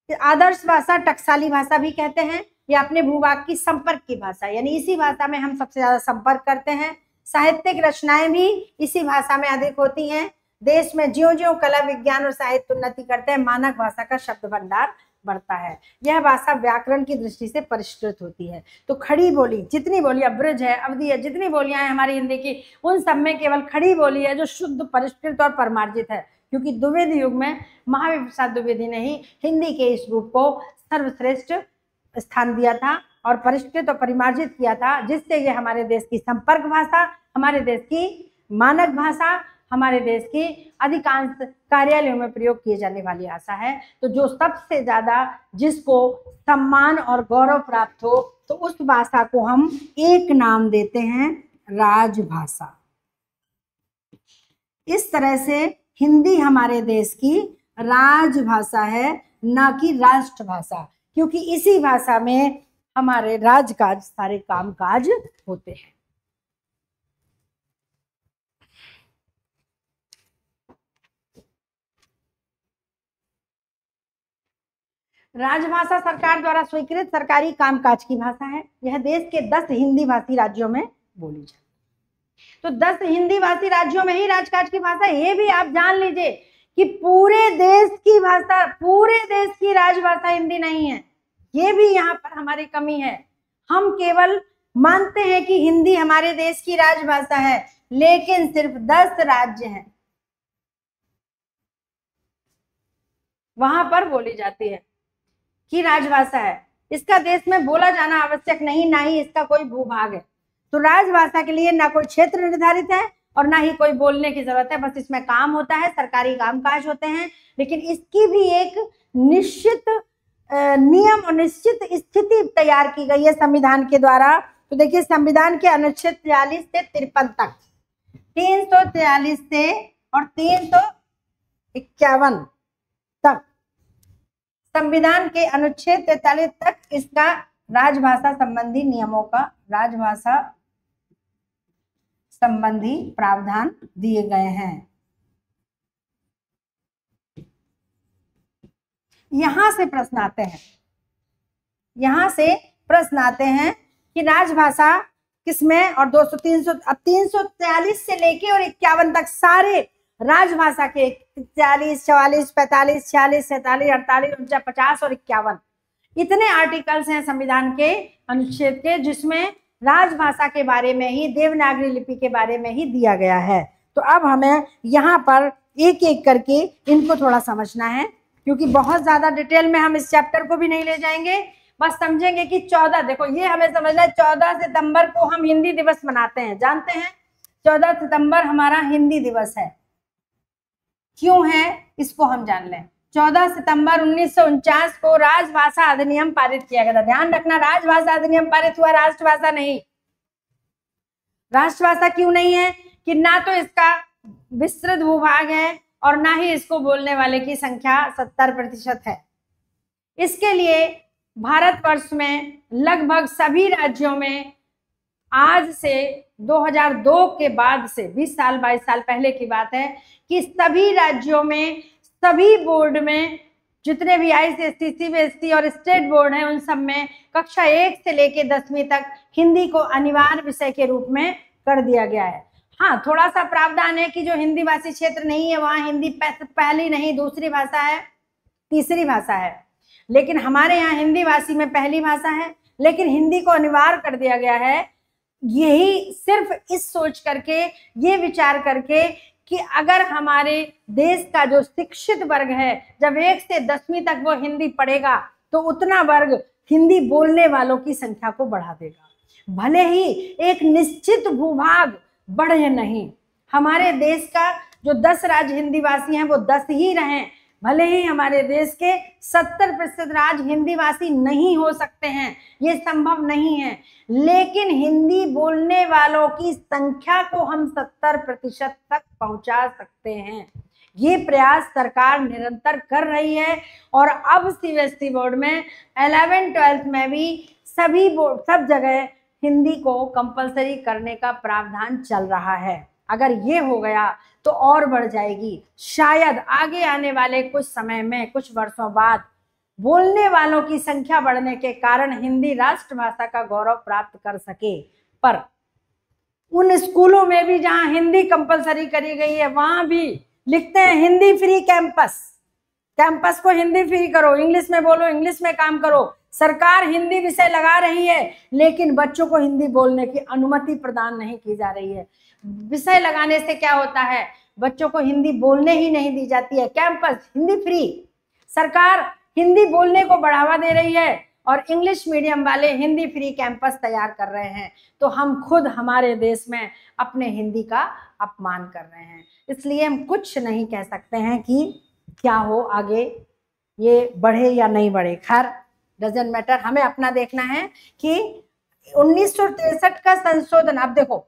आदर्श भाषा, टकसाली भाषा भी कहते हैं, या अपने भूभाग की संपर्क की भाषा, यानी इसी भाषा में हम सबसे ज्यादा संपर्क करते हैं। साहित्यिक रचनाएं भी इसी भाषा में अधिक होती हैं। देश में ज्यों-ज्यों कला, विज्ञान और साहित्य उन्नति करते हैं, मानक भाषा का शब्द भंडार बढ़ता है। यह भाषा व्याकरण की दृष्टि से परिष्कृत होती है। तो खड़ी बोली, जितनी बोलियां, ब्रज है, अवधि है, जितनी बोलियां हैं हमारी हिंदी की, उन सब में केवल खड़ी बोली है जो शुद्ध, परिष्कृत और परिमार्जित है, क्योंकि द्विवेदी युग में महावीर प्रसाद द्विवेदी ने ही हिंदी के इस रूप को सर्वश्रेष्ठ स्थान दिया था और परिष्कृत और परिमार्जित किया था, जिससे ये हमारे देश की संपर्क भाषा, हमारे देश की मानक भाषा, हमारे देश की अधिकांश कार्यालयों में प्रयोग किए जाने वाली भाषा है। तो जो सबसे ज्यादा जिसको सम्मान और गौरव प्राप्त हो, तो उस भाषा को हम एक नाम देते हैं, राजभाषा। इस तरह से हिंदी हमारे देश की राजभाषा है, ना कि राष्ट्रभाषा, क्योंकि इसी भाषा में हमारे राजकाज, सारे कामकाज होते हैं। राजभाषा सरकार द्वारा स्वीकृत सरकारी कामकाज की भाषा है। यह देश के 10 हिंदी भाषी राज्यों में बोली जाती है। तो 10 हिंदी भाषी राज्यों में ही राजकाज की भाषा, ये भी आप जान लीजिए कि पूरे देश की भाषा, पूरे देश की राजभाषा हिंदी नहीं है। ये भी यहाँ पर हमारी कमी है। हम केवल मानते हैं कि हिंदी हमारे देश की राजभाषा है, लेकिन सिर्फ 10 राज्य हैं वहां पर बोली जाती है कि राजभाषा है। इसका देश में बोला जाना आवश्यक नहीं, ना ही इसका कोई भूभाग है। तो राजभाषा के लिए ना कोई क्षेत्र निर्धारित है और ना ही कोई बोलने की जरूरत है, बस इसमें काम होता है, सरकारी कामकाज होते हैं। लेकिन इसकी भी एक निश्चित नियम और निश्चित स्थिति तैयार की गई है संविधान के द्वारा। तो देखिए, संविधान के अनुच्छेद 43 से 53 तक, 343 से और 351 तक, संविधान के अनुच्छेद 43 तक इसका राजभाषा संबंधी नियमों का, राजभाषा संबंधी प्रावधान दिए गए हैं। यहां से प्रश्न आते हैं, यहां से प्रश्न आते हैं कि राजभाषा किसमें, और 343 से लेके और 51 तक सारे राजभाषा के 43, 44, 45, 46, 47, 48, 49, 50 और 51 इतने आर्टिकल्स हैं संविधान के अनुच्छेद के, जिसमें राजभाषा के बारे में ही, देवनागरी लिपि के बारे में ही दिया गया है। तो अब हमें यहाँ पर एक एक करके इनको थोड़ा समझना है, क्योंकि बहुत ज्यादा डिटेल में हम इस चैप्टर को भी नहीं ले जाएंगे। बस समझेंगे कि 14, देखो ये हमें समझना है, 14 सितंबर को हम हिंदी दिवस मनाते हैं, जानते हैं 14 सितंबर हमारा हिंदी दिवस है। क्यों है इसको हम जान लें। 14 सितंबर 1949 को राजभाषा अधिनियम पारित किया गया था। ध्यान रखना, राजभाषा अधिनियम पारित हुआ, राष्ट्रभाषा नहीं। राष्ट्रभाषा क्यों नहीं है कि ना तो इसका विस्तृत भूभाग है, और ना ही इसको बोलने वाले की संख्या 70% है। इसके लिए भारतवर्ष में लगभग सभी राज्यों में आज से 2002 के बाद से 20 साल 22 साल पहले की बात है कि सभी राज्यों में सभी बोर्ड में जितने भी ICSE, CBSE और स्टेट बोर्ड हैं उन सब में कक्षा 1 से लेकर 10वीं तक हिंदी को अनिवार्य विषय के रूप में कर दिया गया है। हाँ, थोड़ा सा प्रावधान है कि जो हिंदी भाषी क्षेत्र नहीं है वहां हिंदी पहली नहीं दूसरी भाषा है, तीसरी भाषा है, लेकिन हमारे यहाँ हिंदी भाषी में पहली भाषा है, लेकिन हिंदी को अनिवार्य कर दिया गया है। यही सिर्फ इस सोच करके, ये विचार करके कि अगर हमारे देश का जो शिक्षित वर्ग है जब 1 से 10वीं तक वो हिंदी पढ़ेगा तो उतना वर्ग हिंदी बोलने वालों की संख्या को बढ़ा देगा। भले ही एक निश्चित भूभाग बढ़े नहीं, हमारे देश का जो 10 राज्य हिंदी भाषी हैं वो 10 ही रहें, भले ही हमारे देश के 70% राज्य हिंदी भाषी नहीं हो सकते हैं, ये संभव नहीं है, लेकिन हिंदी बोलने वालों की संख्या को हम 70% तक पहुंचा सकते हैं। ये प्रयास सरकार निरंतर कर रही है और अब CBSE बोर्ड में 11th-12th में भी सभी बोर्ड सब जगह हिंदी को कंपलसरी करने का प्रावधान चल रहा है। अगर ये हो गया तो और बढ़ जाएगी। शायद आगे आने वाले कुछ समय में, कुछ वर्षों बाद बोलने वालों की संख्या बढ़ने के कारण हिंदी राष्ट्रभाषा का गौरव प्राप्त कर सके। पर उन स्कूलों में भी जहां हिंदी कंपलसरी करी गई है वहां भी लिखते हैं हिंदी फ्री कैंपस, कैंपस को हिंदी फ्री करो, इंग्लिश में बोलो, इंग्लिश में काम करो। सरकार हिंदी विषय लगा रही है लेकिन बच्चों को हिंदी बोलने की अनुमति प्रदान नहीं की जा रही है। विषय लगाने से क्या होता है, बच्चों को हिंदी बोलने ही नहीं दी जाती है। कैंपस हिंदी फ्री, सरकार हिंदी बोलने को बढ़ावा दे रही है और इंग्लिश मीडियम वाले हिंदी फ्री कैंपस तैयार कर रहे हैं, तो हम खुद हमारे देश में अपने हिंदी का अपमान कर रहे हैं। इसलिए हम कुछ नहीं कह सकते हैं कि क्या हो आगे, ये बढ़े या नहीं बढ़े, खैर डजंट मैटर, हमें अपना देखना है कि 1963 का संशोधन। अब देखो,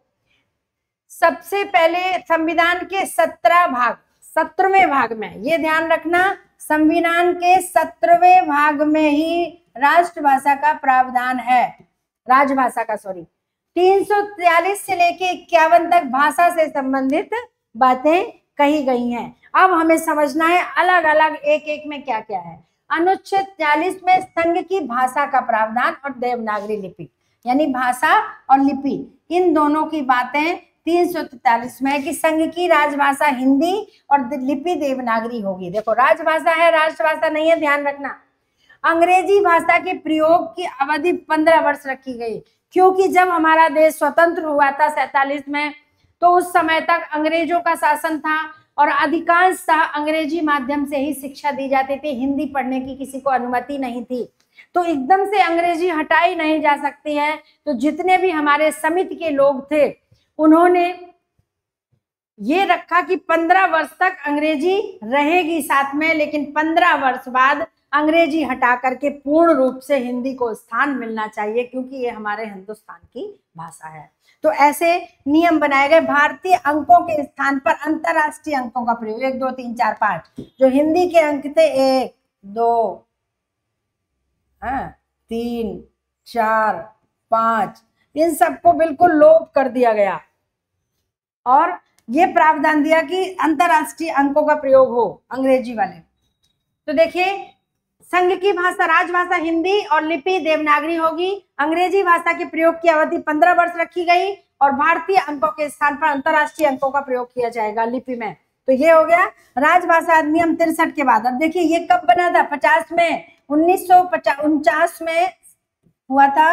सबसे पहले संविधान के 17वें भाग में, ये ध्यान रखना, संविधान के 17वें भाग में ही राष्ट्रभाषा का प्रावधान है, राजभाषा का, सॉरी, 343 से लेके 51 तक भाषा से संबंधित बातें कही गई हैं। अब हमें समझना है अलग अलग एक एक में क्या क्या है। अनुच्छेद 40 में संघ की भाषा का प्रावधान और देवनागरी लिपि, यानी भाषा और लिपि, इन दोनों की बातें 343 में है कि संघ की राजभाषा हिंदी और लिपि देवनागरी होगी। देखो, राजभाषा है, राष्ट्रभाषा नहीं है, ध्यान रखना। अंग्रेजी भाषा के प्रयोग की अवधि 15 वर्ष रखी गई, क्योंकि जब हमारा देश स्वतंत्र हुआ था 47 में, तो उस समय तक अंग्रेजों का शासन था और अधिकांशतः अंग्रेजी माध्यम से ही शिक्षा दी जाती थी, हिंदी पढ़ने की किसी को अनुमति नहीं थी। तो एकदम से अंग्रेजी हटाई नहीं जा सकती है। तो जितने भी हमारे समिति के लोग थे उन्होंने ये रखा कि 15 वर्ष तक अंग्रेजी रहेगी साथ में, लेकिन 15 वर्ष बाद अंग्रेजी हटा करके पूर्ण रूप से हिंदी को स्थान मिलना चाहिए, क्योंकि ये हमारे हिंदुस्तान की भाषा है। तो ऐसे नियम बनाए गए। भारतीय अंकों के स्थान पर अंतरराष्ट्रीय अंकों का प्रयोग, 1 2 3 4 5, जो हिंदी के अंक थे 1 2 3 4 5, इन सबको बिल्कुल लोप कर दिया गया और ये प्रावधान दिया कि अंतरराष्ट्रीय अंकों का प्रयोग हो, अंग्रेजी वाले। तो देखिए, संघ की भाषा राजभाषा हिंदी और लिपि देवनागरी होगी। अंग्रेजी भाषा के प्रयोग की अवधि 15 वर्ष रखी गई और भारतीय अंकों के स्थान पर अंतरराष्ट्रीय अंकों का प्रयोग किया जाएगा लिपि में। तो ये हो गया राजभाषा अधिनियम 63 के बाद। अब देखिए ये कब बना था, 50 में, 1949 में हुआ था,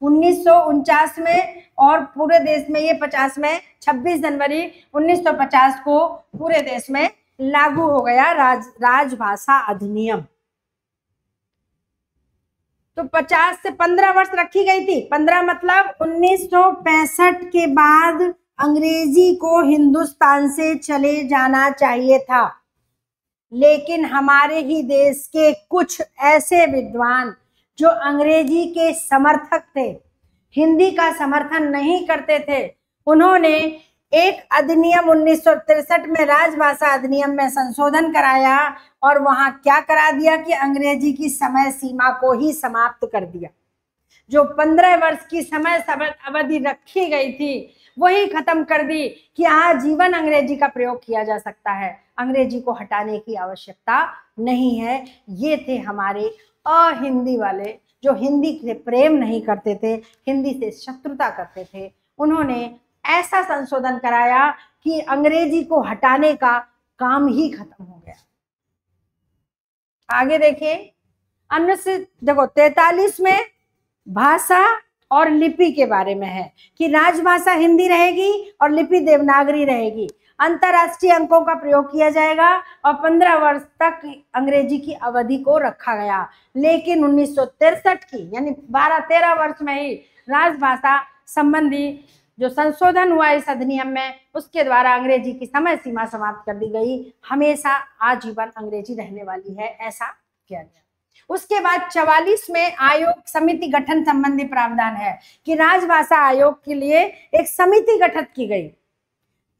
1949 में, और पूरे देश में ये 50 में, 26 जनवरी 1950 को पूरे देश में लागू हो गया राजभाषा अधिनियम। तो 50 से 15 वर्ष रखी गई थी। 15 मतलब 1965 के बाद अंग्रेजी को हिंदुस्तान से चले जाना चाहिए था, लेकिन हमारे ही देश के कुछ ऐसे विद्वान जो अंग्रेजी के समर्थक थे, हिंदी का समर्थन नहीं करते थे, उन्होंने एक अधिनियम 1963 में राजभाषा अधिनियम में संशोधन कराया और वहां क्या करा दिया कि अंग्रेजी की समय सीमा को ही समाप्त कर दिया। जो 15 वर्ष की समय अवधि रखी गई थी वही खत्म कर दी कि आजीवन अंग्रेजी का प्रयोग किया जा सकता है, अंग्रेजी को हटाने की आवश्यकता नहीं है। ये थे हमारे अहिंदी वाले जो हिंदी से प्रेम नहीं करते थे, हिंदी से शत्रुता करते थे। उन्होंने ऐसा संशोधन कराया कि अंग्रेजी को हटाने का काम ही खत्म हो गया। आगे देखिए, अनुच्छेद देखो 43 में भाषा और लिपि के बारे में है कि राजभाषा हिंदी रहेगी और लिपि देवनागरी रहेगी। अंतरराष्ट्रीय अंकों का प्रयोग किया जाएगा और 15 वर्ष तक अंग्रेजी की अवधि को रखा गया। लेकिन 1963 की यानी 12-13 वर्ष में ही राजभाषा संबंधी जो संशोधन हुआ इस अधिनियम में, उसके द्वारा अंग्रेजी की समय सीमा समाप्त कर दी गई। हमेशा आजीवन अंग्रेजी रहने वाली है, ऐसा किया गया। उसके बाद 44 में आयोग समिति गठन संबंधी प्रावधान है कि राजभाषा आयोग के लिए एक समिति गठित की गई।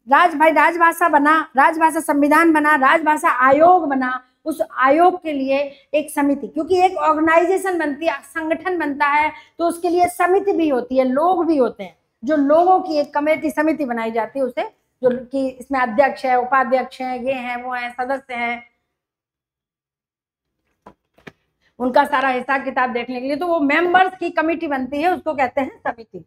राजभाषा बना, राजभाषा संविधान बना, राजभाषा आयोग बना। उस आयोग के लिए एक समिति, क्योंकि एक ऑर्गेनाइजेशन बनती है, संगठन बनता है, तो उसके लिए समिति भी होती है, लोग भी होते हैं। जो लोगों की एक कमेटी समिति बनाई जाती है, उसे जो कि इसमें अध्यक्ष है, उपाध्यक्ष है, ये हैं, वो हैं, सदस्य हैं, उनका सारा हिसाब किताब देखने के लिए तो वो मेंबर्स की कमेटी बनती है, उसको कहते हैं समिति।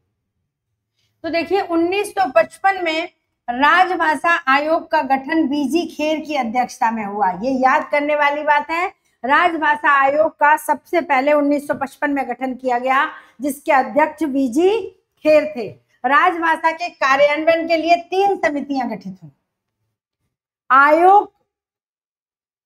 तो देखिए 1955 में राजभाषा आयोग का गठन बीजी खेर की अध्यक्षता में हुआ। ये याद करने वाली बात है, राजभाषा आयोग का सबसे पहले 1955 में गठन किया गया, जिसके अध्यक्ष बीजी खेर थे। राजभाषा के कार्यान्वयन के लिए 3 समितियां गठित हुई।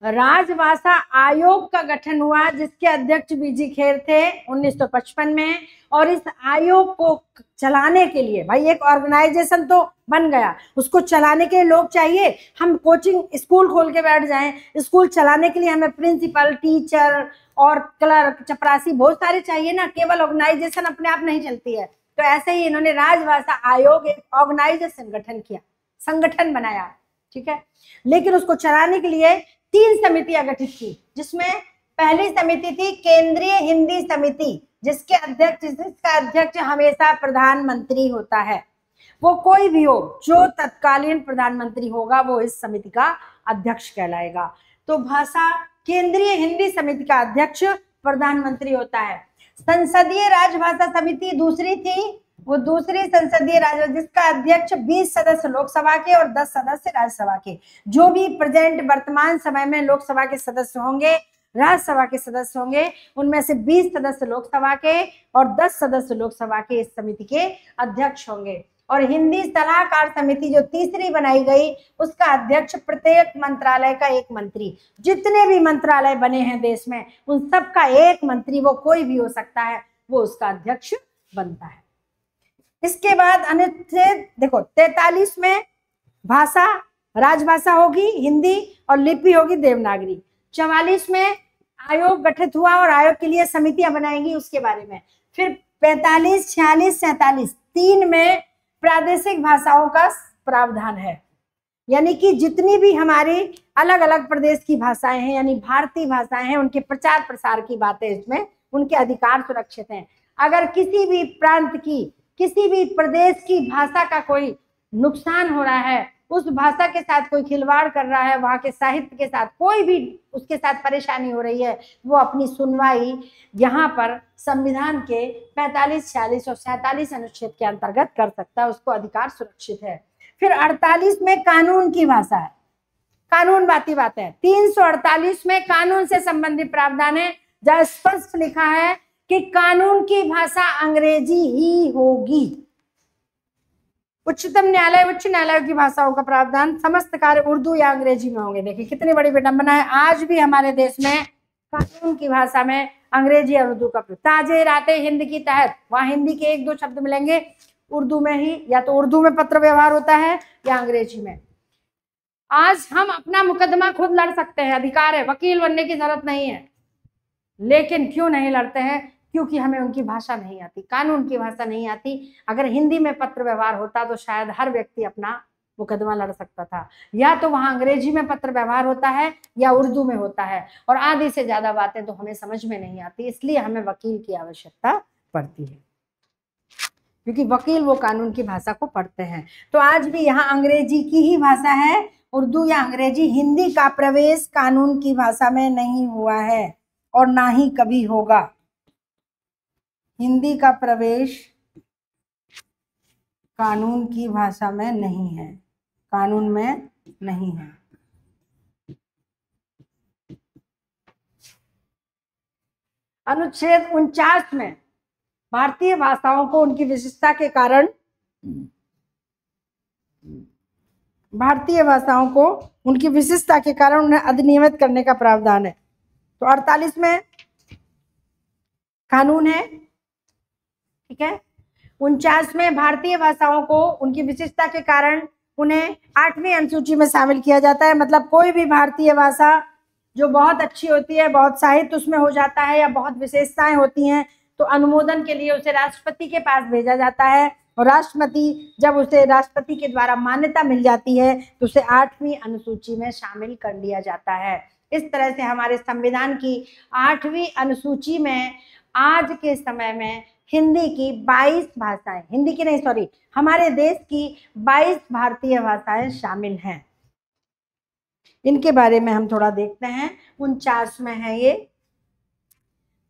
राजभाषा आयोग का गठन हुआ जिसके अध्यक्ष बीजी खेर थे 1955 में, और इस आयोग को चलाने के लिए, भाई एक ऑर्गेनाइजेशन तो बन गया, उसको चलाने के लिए लोग चाहिए। हम कोचिंग स्कूल खोल के बैठ जाएं, स्कूल चलाने के लिए हमें प्रिंसिपल, टीचर और क्लर्क, चपरासी बहुत सारे चाहिए ना, केवल ऑर्गेनाइजेशन अपने आप नहीं चलती है। तो ऐसे ही इन्होंने राजभाषा आयोग एक ऑर्गेनाइजेशन गठन किया, संगठन बनाया, ठीक है। लेकिन उसको चलाने के लिए 3 समितियां गठित की, जिसमें पहली समिति थी केंद्रीय हिंदी समिति, जिसका अध्यक्ष हमेशा प्रधानमंत्री होता है। वो कोई भी हो, जो तत्कालीन प्रधानमंत्री होगा वो इस समिति का अध्यक्ष कहलाएगा। तो भाषा केंद्रीय हिंदी समिति का अध्यक्ष प्रधानमंत्री होता है। संसदीय राजभाषा समिति दूसरी थी, वो दूसरी संसदीय राज्य जिसका अध्यक्ष 20 सदस्य लोकसभा के और 10 सदस्य राज्यसभा के। जो भी प्रेजेंट वर्तमान समय में लोकसभा के सदस्य होंगे, राज्यसभा के सदस्य होंगे, उनमें से 20 सदस्य लोकसभा के और 10 सदस्य लोकसभा के इस समिति के अध्यक्ष होंगे। और हिंदी सलाहकार समिति जो तीसरी बनाई गई, उसका अध्यक्ष प्रत्येक मंत्रालय का एक मंत्री। जितने भी मंत्रालय बने हैं देश में, उन सब का एक मंत्री, वो कोई भी हो सकता है, वो उसका अध्यक्ष बनता है। इसके बाद अनुच्छेद देखो 43 में भाषा, राजभाषा होगी हिंदी और लिपि होगी देवनागरी। 44 में आयोग गठित हुआ और आयोग के लिए समितियां बनाएंगी, उसके बारे में। फिर 45, 46, 47 3 में प्रादेशिक भाषाओं का प्रावधान है, यानी कि जितनी भी हमारी अलग अलग प्रदेश की भाषाएं हैं, यानी भारतीय भाषाएं हैं, उनके प्रचार प्रसार की बातें इसमें, उनके अधिकार सुरक्षित हैं। अगर किसी भी प्रांत की, किसी भी प्रदेश की भाषा का कोई नुकसान हो रहा है, उस भाषा के साथ कोई खिलवाड़ कर रहा है, वहां के साहित्य के साथ कोई भी उसके साथ परेशानी हो रही है, वो अपनी सुनवाई यहाँ पर संविधान के 45, 46 और 47 अनुच्छेद के अंतर्गत कर सकता है, उसको अधिकार सुरक्षित है। फिर 48 में कानून की भाषा है, कानून बात है। 348 में कानून से संबंधित प्रावधान है, जहां स्पष्ट लिखा है कि कानून की भाषा अंग्रेजी ही होगी। उच्चतम न्यायालय, उच्च न्यायालय की भाषाओं का प्रावधान, समस्त कार्य उर्दू या अंग्रेजी में होंगे। देखिए कितनी बड़ी विडंबना है, आज भी हमारे देश में कानून की भाषा में अंग्रेजी और उर्दू का प्रयोग। ताजे राते हिंद की तहत, वहां हिंदी के 1-2 शब्द मिलेंगे, उर्दू में ही, या तो उर्दू में पत्र व्यवहार होता है या अंग्रेजी में। आज हम अपना मुकदमा खुद लड़ सकते हैं, अधिकार है, वकील बनने की जरूरत नहीं है। लेकिन क्यों नहीं लड़ते हैं? क्योंकि हमें उनकी भाषा नहीं आती, कानून की भाषा नहीं आती। अगर हिंदी में पत्र व्यवहार होता तो शायद हर व्यक्ति अपना मुकदमा लड़ सकता था। या तो वहां अंग्रेजी में पत्र व्यवहार होता है या उर्दू में होता है, और आधी से ज्यादा बातें तो हमें समझ में नहीं आती, इसलिए हमें वकील की आवश्यकता पड़ती है, क्योंकि वकील वो कानून की भाषा को पढ़ते हैं। तो आज भी यहाँ अंग्रेजी की ही भाषा है, उर्दू या अंग्रेजी। हिंदी का प्रवेश कानून की भाषा में नहीं हुआ है और ना ही कभी होगा। हिंदी का प्रवेश कानून की भाषा में नहीं है, कानून में नहीं है। अनुच्छेद 49 में भारतीय भाषाओं को उनकी विशिष्टता के कारण, भारतीय भाषाओं को उनकी विशिष्टता के कारण उन्हें अधिनियमित करने का प्रावधान है। तो 48 में कानून है, ठीक है। 49 में भारतीय भाषाओं को उनकी विशिष्टता के कारण उन्हें 8वीं अनुसूची में शामिल किया जाता है। मतलब कोई भी भारतीय भाषा जो बहुत अच्छी होती है, बहुत साहित्य उसमें हो जाता है या बहुत विशेषताएं होती हैं, तो अनुमोदन के लिए उसे राष्ट्रपति के पास भेजा जाता है, और राष्ट्रपति जब उसे राष्ट्रपति के द्वारा मान्यता मिल जाती है तो उसे 8वीं अनुसूची में शामिल कर लिया जाता है। इस तरह से हमारे संविधान की 8वीं अनुसूची में आज के समय में हिंदी की 22 भाषाएं, हिंदी की नहीं सॉरी, हमारे देश की 22 भारतीय भाषाएं शामिल हैं। इनके बारे में हम थोड़ा देखते हैं। 49 में है ये,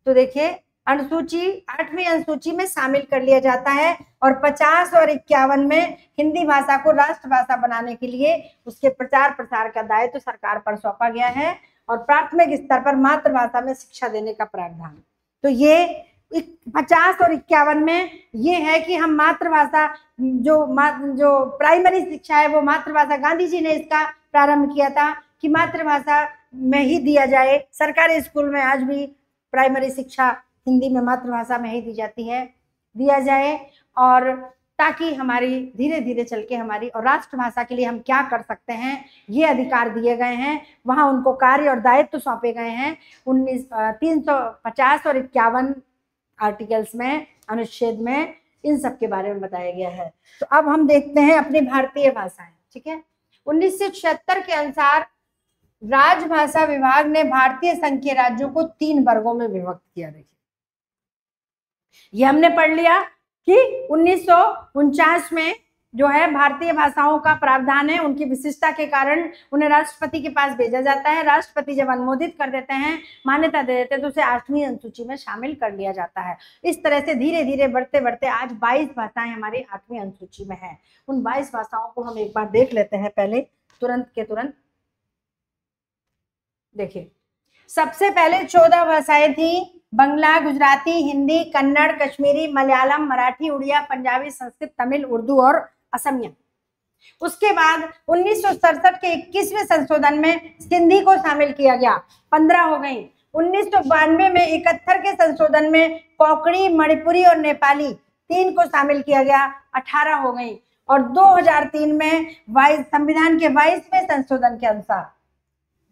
तो देखिए अनुसूची 8वीं अनुसूची में शामिल कर लिया जाता है, और 50 और 51 में हिंदी भाषा को राष्ट्रभाषा बनाने के लिए उसके प्रचार प्रसार का दायित्व सरकार पर सौंपा गया है, और प्राथमिक स्तर पर मातृभाषा में शिक्षा देने का प्रावधान। तो ये 50 और 51 में ये है कि हम मातृभाषा जो प्राइमरी शिक्षा है वो मातृभाषा, गांधी जी ने इसका प्रारंभ किया था कि मातृभाषा में ही दिया जाए। सरकारी स्कूल में आज भी प्राइमरी शिक्षा हिंदी में मातृभाषा में ही दी जाती है, दिया जाए, और ताकि हमारी धीरे धीरे चल के हमारी और राष्ट्रभाषा के लिए हम क्या कर सकते हैं ये अधिकार दिए गए हैं। वहाँ उनको कार्य और दायित्व सौंपे गए हैं 350 और 51 आर्टिकल्स में, अनुच्छेद में, इन सब के बारे में बताया गया है। तो अब हम देखते हैं अपनी भारतीय भाषाएं, ठीक है। 1976 के अनुसार राजभाषा विभाग ने भारतीय संघ के राज्यों को 3 वर्गों में विभक्त किया। देखिए ये हमने पढ़ लिया कि 1949 में जो है भारतीय भाषाओं का प्रावधान है, उनकी विशिष्टता के कारण उन्हें राष्ट्रपति के पास भेजा जाता है। राष्ट्रपति जब अनुमोदित कर देते हैं, मान्यता दे देते हैं, तो उसे 8वीं अनुसूची में शामिल कर लिया जाता है। इस तरह से धीरे धीरे बढ़ते बढ़ते आज 22 भाषाएं हमारी 8वीं अनुसूची में है। उन 22 भाषाओं को हम एक बार देख लेते हैं पहले, तुरंत के तुरंत। देखिए सबसे पहले 14 भाषाएं थी, बंगला, गुजराती, हिंदी, कन्नड़, कश्मीरी, मलयालम, मराठी, उड़िया, पंजाबी, संस्कृत, तमिल, उर्दू और असमिया। उसके बाद 1967 के 21वें संशोधन में सिंधी को शामिल किया गया, 15 हो गई। 1992 में 71 के संशोधन में कोंकणी, मणिपुरी और नेपाली 3 को शामिल किया गया, 18 हो गई। और 2003 में संविधान के 22वें संशोधन के अनुसार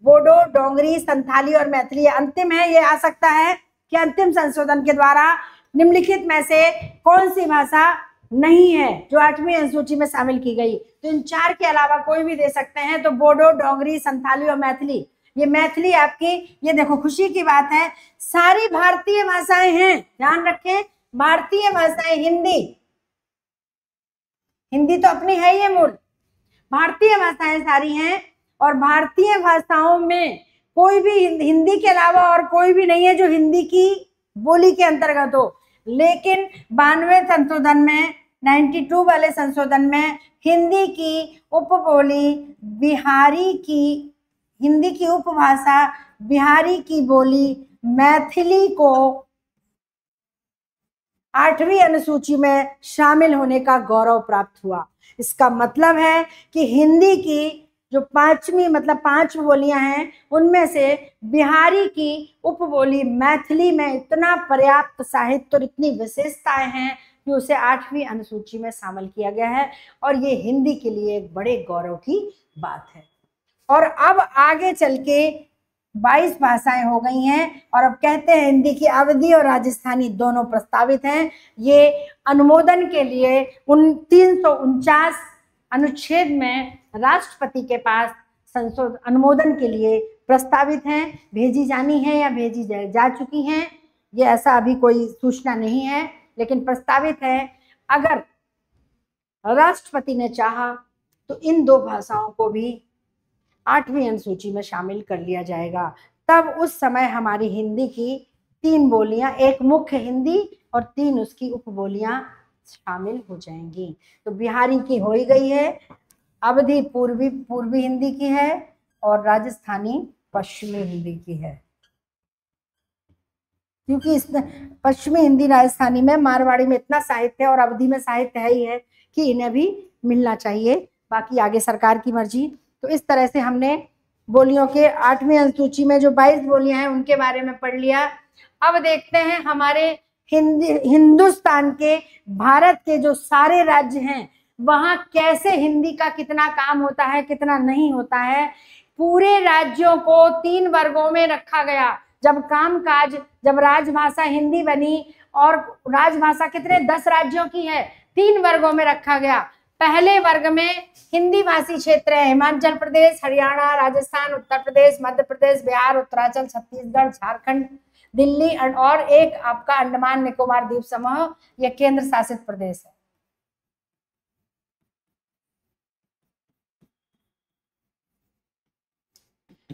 बोडो, डोंगरी, संथाली और मैथिली अंतिम है। ये आ सकता है कि अंतिम संशोधन के द्वारा निम्नलिखित में से कौन सी भाषा नहीं है जो 8वीं अनुसूची में शामिल की गई। तो इन 4 के अलावा कोई भी दे सकते हैं। तो बोडो, डोंगरी, संथाली और मैथिली, ये मैथिली आपकी, ये देखो खुशी की बात है, सारी भारतीय भाषाएं हैं। ध्यान रखें, भारतीय भाषाएं, हिंदी तो अपनी है ये मूल, भारतीय भाषाएं सारी हैं। और भारतीय भाषाओं में कोई भी हिंदी के अलावा और कोई भी नहीं है जो हिंदी की बोली के अंतर्गत हो। लेकिन 92 संशोधन में, 92 वाले संशोधन में हिंदी की उपबोली बिहारी की, हिंदी की उपभाषा बिहारी की बोली मैथिली को 8वीं अनुसूची में शामिल होने का गौरव प्राप्त हुआ। इसका मतलब है कि हिंदी की जो 5वीं मतलब 5 बोलियां हैं, उनमें से बिहारी की उपबोली मैथिली में इतना पर्याप्त साहित्य और इतनी विशेषताएं हैं कि उसे 8वीं अनुसूची में शामिल किया गया है। और ये हिंदी के लिए एक बड़े गौरव की बात है। और अब आगे चल के 22 भाषाएं हो गई हैं। और अब कहते हैं हिंदी की अवधी और राजस्थानी दोनों प्रस्तावित हैं। ये अनुमोदन के लिए 349 अनुच्छेद में राष्ट्रपति के पास अनुमोदन के लिए प्रस्तावित हैं। भेजी जानी है या भेजी जा चुकी हैं, ये ऐसा अभी कोई सूचना नहीं है, लेकिन प्रस्तावित है। अगर राष्ट्रपति ने चाहा तो इन 2 भाषाओं को भी 8वीं अनुसूची में शामिल कर लिया जाएगा। तब उस समय हमारी हिंदी की 3 बोलियां, एक मुख्य हिंदी और 3 उसकी उपबोलियां शामिल हो जाएंगी। तो बिहारी की हो ही गई है, अवधी पूर्वी हिंदी की है और राजस्थानी पश्चिमी हिंदी की है। क्योंकि इस पश्चिमी हिंदी राजस्थानी में, मारवाड़ी में इतना साहित्य और अवधी में साहित्य है ही है कि इन्हें भी मिलना चाहिए, बाकी आगे सरकार की मर्जी। तो इस तरह से हमने बोलियों के 8वीं अनुसूची में जो 22 बोलियां हैं उनके बारे में पढ़ लिया। अब देखते हैं हमारे हिंदुस्तान के, भारत के जो सारे राज्य हैं वहां कैसे हिंदी का कितना काम होता है, कितना नहीं होता है। पूरे राज्यों को 3 वर्गों में रखा गया। जब राजभाषा हिंदी बनी, और राजभाषा कितने 10 राज्यों की है, 3 वर्गों में रखा गया। पहले वर्ग में हिंदी भाषी क्षेत्र है हिमाचल प्रदेश, हरियाणा, राजस्थान, उत्तर प्रदेश, मध्य प्रदेश, बिहार, उत्तरांचल, छत्तीसगढ़, झारखंड, दिल्ली और एक आपका अंडमान निकोबार द्वीप समूह, यह केंद्र शासित प्रदेश है।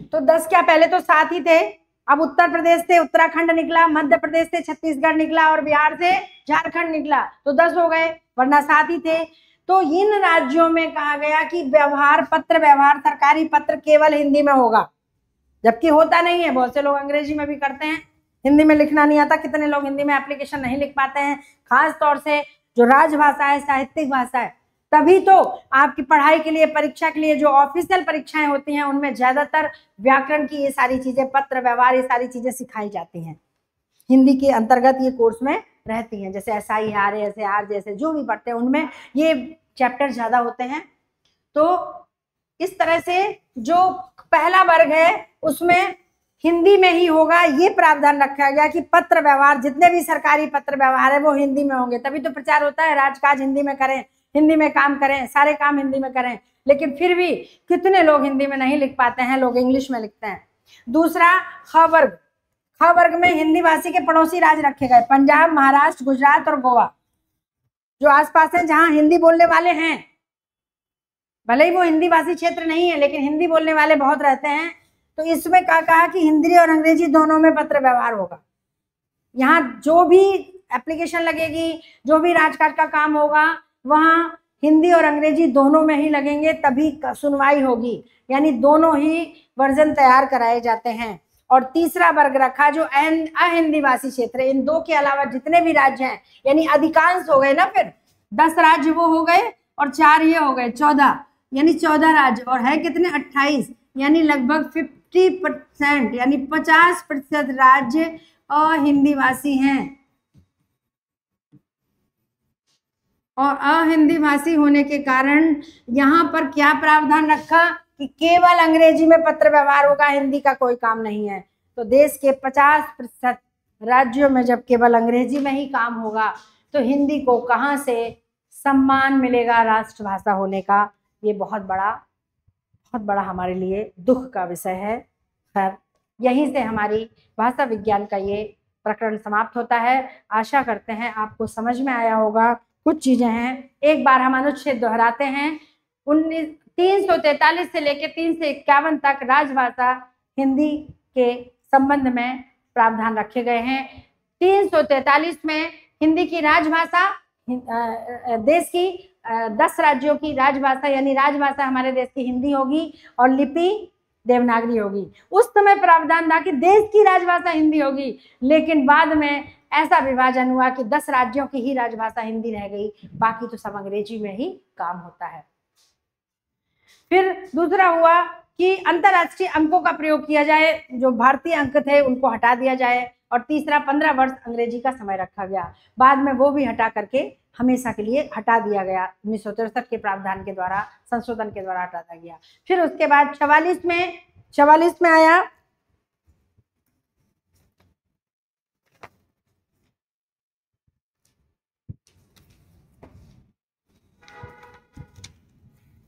तो 10 क्या, पहले तो 7 ही थे, अब उत्तर प्रदेश से उत्तराखंड निकला, मध्य प्रदेश से छत्तीसगढ़ निकला और बिहार से झारखंड निकला, तो 10 हो गए, वरना 7 ही थे। तो इन राज्यों में कहा गया कि व्यवहार सरकारी पत्र केवल हिंदी में होगा, जबकि होता नहीं है। बहुत से लोग अंग्रेजी में भी करते हैं, हिंदी में लिखना नहीं आता। कितने लोग हिंदी में एप्लीकेशन नहीं लिख पाते हैं, खास तौर से जो राजभाषा है, साहित्यिक भाषा है। तभी तो आपकी पढ़ाई के लिए, परीक्षा के लिए जो ऑफिशियल परीक्षाएं होती हैं उनमें ज्यादातर व्याकरण की ये सारी चीजें, पत्र व्यवहार, ये सारी चीजें सिखाई जाती हैं, हिंदी के अंतर्गत ये कोर्स में रहती हैं। जैसे SIR, SAR जैसे जो भी पढ़ते हैं उनमें ये चैप्टर ज्यादा होते हैं। तो इस तरह से जो पहला वर्ग है उसमें हिंदी में ही होगा, ये प्रावधान रखा गया कि पत्र व्यवहार, जितने भी सरकारी पत्र व्यवहार है वो हिंदी में होंगे। तभी तो प्रचार होता है, राजकाज हिंदी में करें, हिंदी में काम करें, सारे काम हिंदी में करें। लेकिन फिर भी कितने लोग हिंदी में नहीं लिख पाते हैं, लोग इंग्लिश में लिखते हैं। दूसरा ख वर्ग, ख वर्ग में हिंदी भाषी के पड़ोसी राज्य रखे गए, पंजाब, महाराष्ट्र, गुजरात और गोवा, जो आसपास है, जहां हिंदी बोलने वाले हैं। भले ही वो हिंदी भाषी क्षेत्र नहीं है, लेकिन हिंदी बोलने वाले बहुत रहते हैं। तो इसमें कहा कि हिंदी और अंग्रेजी दोनों में पत्र व्यवहार होगा। यहाँ जो भी एप्लीकेशन लगेगी, जो भी राजकाज का काम होगा, वहाँ हिंदी और अंग्रेजी दोनों में ही लगेंगे, तभी सुनवाई होगी। यानी दोनों ही वर्जन तैयार कराए जाते हैं। और तीसरा वर्ग रखा जो अहिंदी भाषी क्षेत्र है, इन 2 के अलावा जितने भी राज्य हैं, यानी अधिकांश हो गए ना, फिर 10 राज्य वो हो गए और 4 ये हो गए, 14, यानी 14 राज्य, और है कितने, 28, यानी लगभग 50%, यानी 50% राज्य अहिंदी भाषी हैं। और अहिंदी भाषी होने के कारण यहाँ पर क्या प्रावधान रखा कि केवल अंग्रेजी में पत्र व्यवहार होगा, हिंदी का कोई काम नहीं है। तो देश के 50% राज्यों में जब केवल अंग्रेजी में ही काम होगा, तो हिंदी को कहाँ से सम्मान मिलेगा राष्ट्रभाषा होने का? ये बहुत बड़ा हमारे लिए दुख का विषय है। खैर, यहीं से हमारी भाषा विज्ञान का ये प्रकरण समाप्त होता है। आशा करते हैं आपको समझ में आया होगा। कुछ चीजें हैं, एक बार हम अनुच्छेद दोहराते हैं। 343 से लेकर 351 तक राजभाषा हिंदी के संबंध में प्रावधान रखे गए हैं। 343 में हिंदी की राजभाषा, देश की 10 राज्यों की राजभाषा, यानी राजभाषा हमारे देश की हिंदी होगी और लिपि देवनागरी होगी। उस समय प्रावधान था कि देश की राजभाषा हिंदी होगी, लेकिन बाद में ऐसा विभाजन हुआ कि 10 राज्यों की ही राजभाषा हिंदी रह गई, बाकी तो सब अंग्रेजी में ही काम होता है। फिर दूसरा हुआ कि अंतरराष्ट्रीय अंकों का प्रयोग किया जाए, जो भारतीय अंक थे उनको हटा दिया जाए। और तीसरा 15 वर्ष अंग्रेजी का समय रखा गया, बाद में वो भी हटा करके हमेशा के लिए हटा दिया गया। 1963 के प्रावधान के द्वारा, संशोधन के द्वारा हटा दिया गया। फिर उसके बाद 44 में आया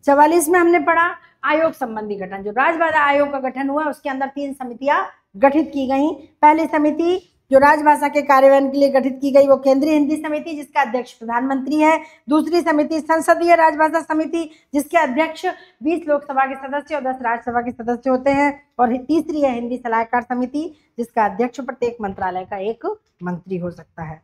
44 में हमने पढ़ा आयोग संबंधी गठन। जो राजभाषा आयोग का गठन हुआ उसके अंदर 3 समितियां गठित की गई। पहली समिति जो राजभाषा के कार्यान्वयन के लिए गठित की गई वो केंद्रीय हिंदी समिति, जिसका अध्यक्ष प्रधानमंत्री है। दूसरी समिति संसदीय राजभाषा समिति, जिसके अध्यक्ष 20 लोकसभा के सदस्य और 10 राज्यसभा के सदस्य होते हैं। और तीसरी है हिंदी सलाहकार समिति, जिसका अध्यक्ष प्रत्येक मंत्रालय का एक मंत्री हो सकता है।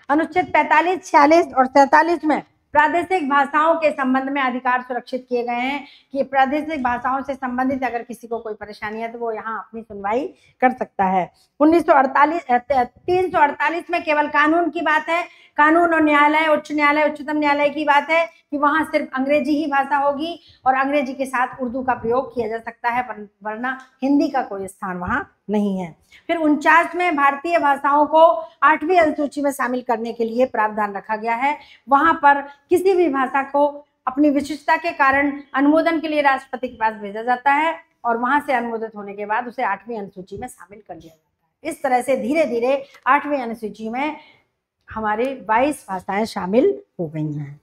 अनुच्छेद 45, 46 और 47 में प्रादेशिक भाषाओं के संबंध में अधिकार सुरक्षित किए गए हैं कि प्रादेशिक भाषाओं से संबंधित अगर किसी को कोई परेशानी है तो वो यहाँ अपनी सुनवाई कर सकता है। 348 में केवल कानून की बात है। कानून और न्यायालय, उच्च न्यायालय, उच्चतम न्यायालय की बात है कि वहाँ सिर्फ अंग्रेजी ही भाषा होगी और अंग्रेजी के साथ उर्दू का प्रयोग किया जा सकता है, वरना हिंदी का कोई स्थान वहाँ नहीं है। फिर 49 में भारतीय भाषाओं को 8वीं अनुसूची में शामिल करने के लिए प्रावधान रखा गया है। वहाँ पर किसी भी भाषा को अपनी विशिष्टता के कारण अनुमोदन के लिए राष्ट्रपति के पास भेजा जाता है और वहाँ से अनुमोदित होने के बाद उसे 8वीं अनुसूची में शामिल कर लिया जाता है। इस तरह से धीरे धीरे 8वीं अनुसूची में हमारे 22 भाषाएं शामिल हो गई हैं।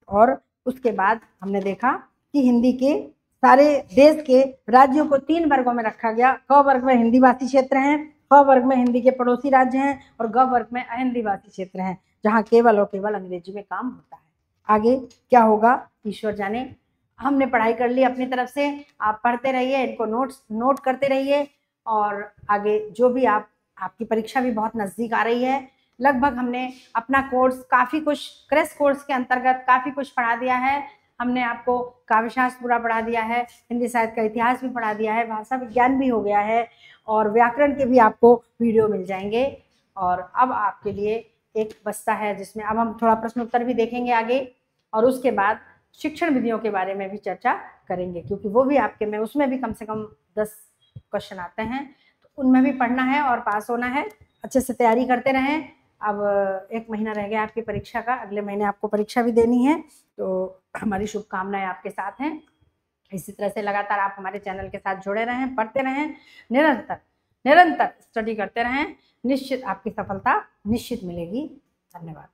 और उसके बाद हमने देखा कि हिंदी के सारे देश के राज्यों को 3 वर्गों में रखा गया। क वर्ग में हिंदी भाषी क्षेत्र हैं, ख वर्ग में हिंदी के पड़ोसी राज्य हैं और ग वर्ग में अहिंदी भाषी क्षेत्र हैं, जहाँ केवल और केवल अंग्रेजी में काम होता है। आगे क्या होगा ईश्वर जाने। हमने पढ़ाई कर ली अपनी तरफ से, आप पढ़ते रहिए, इनको नोट करते रहिए और आगे जो भी आपकी परीक्षा भी बहुत नज़दीक आ रही है। लगभग हमने अपना कोर्स काफ़ी कुछ क्रैश कोर्स के अंतर्गत काफ़ी कुछ पढ़ा दिया है। हमने आपको काव्यशास्त्र पूरा पढ़ा दिया है, हिंदी साहित्य का इतिहास भी पढ़ा दिया है, भाषा विज्ञान भी हो गया है और व्याकरण के भी आपको वीडियो मिल जाएंगे। और अब आपके लिए एक बस्ता है जिसमें अब हम थोड़ा प्रश्न उत्तर भी देखेंगे आगे और उसके बाद शिक्षण विधियों के बारे में भी चर्चा करेंगे, क्योंकि वो भी आपके में उसमें भी कम से कम 10 क्वेश्चन आते हैं, तो उनमें भी पढ़ना है और पास होना है। अच्छे से तैयारी करते रहें। अब 1 महीना रह गया आपकी परीक्षा का, अगले महीने आपको परीक्षा भी देनी है, तो हमारी शुभकामनाएं आपके साथ हैं। इसी तरह से लगातार आप हमारे चैनल के साथ जुड़े रहें, पढ़ते रहें, निरंतर स्टडी करते रहें। निश्चित आपकी सफलता निश्चित मिलेगी। धन्यवाद।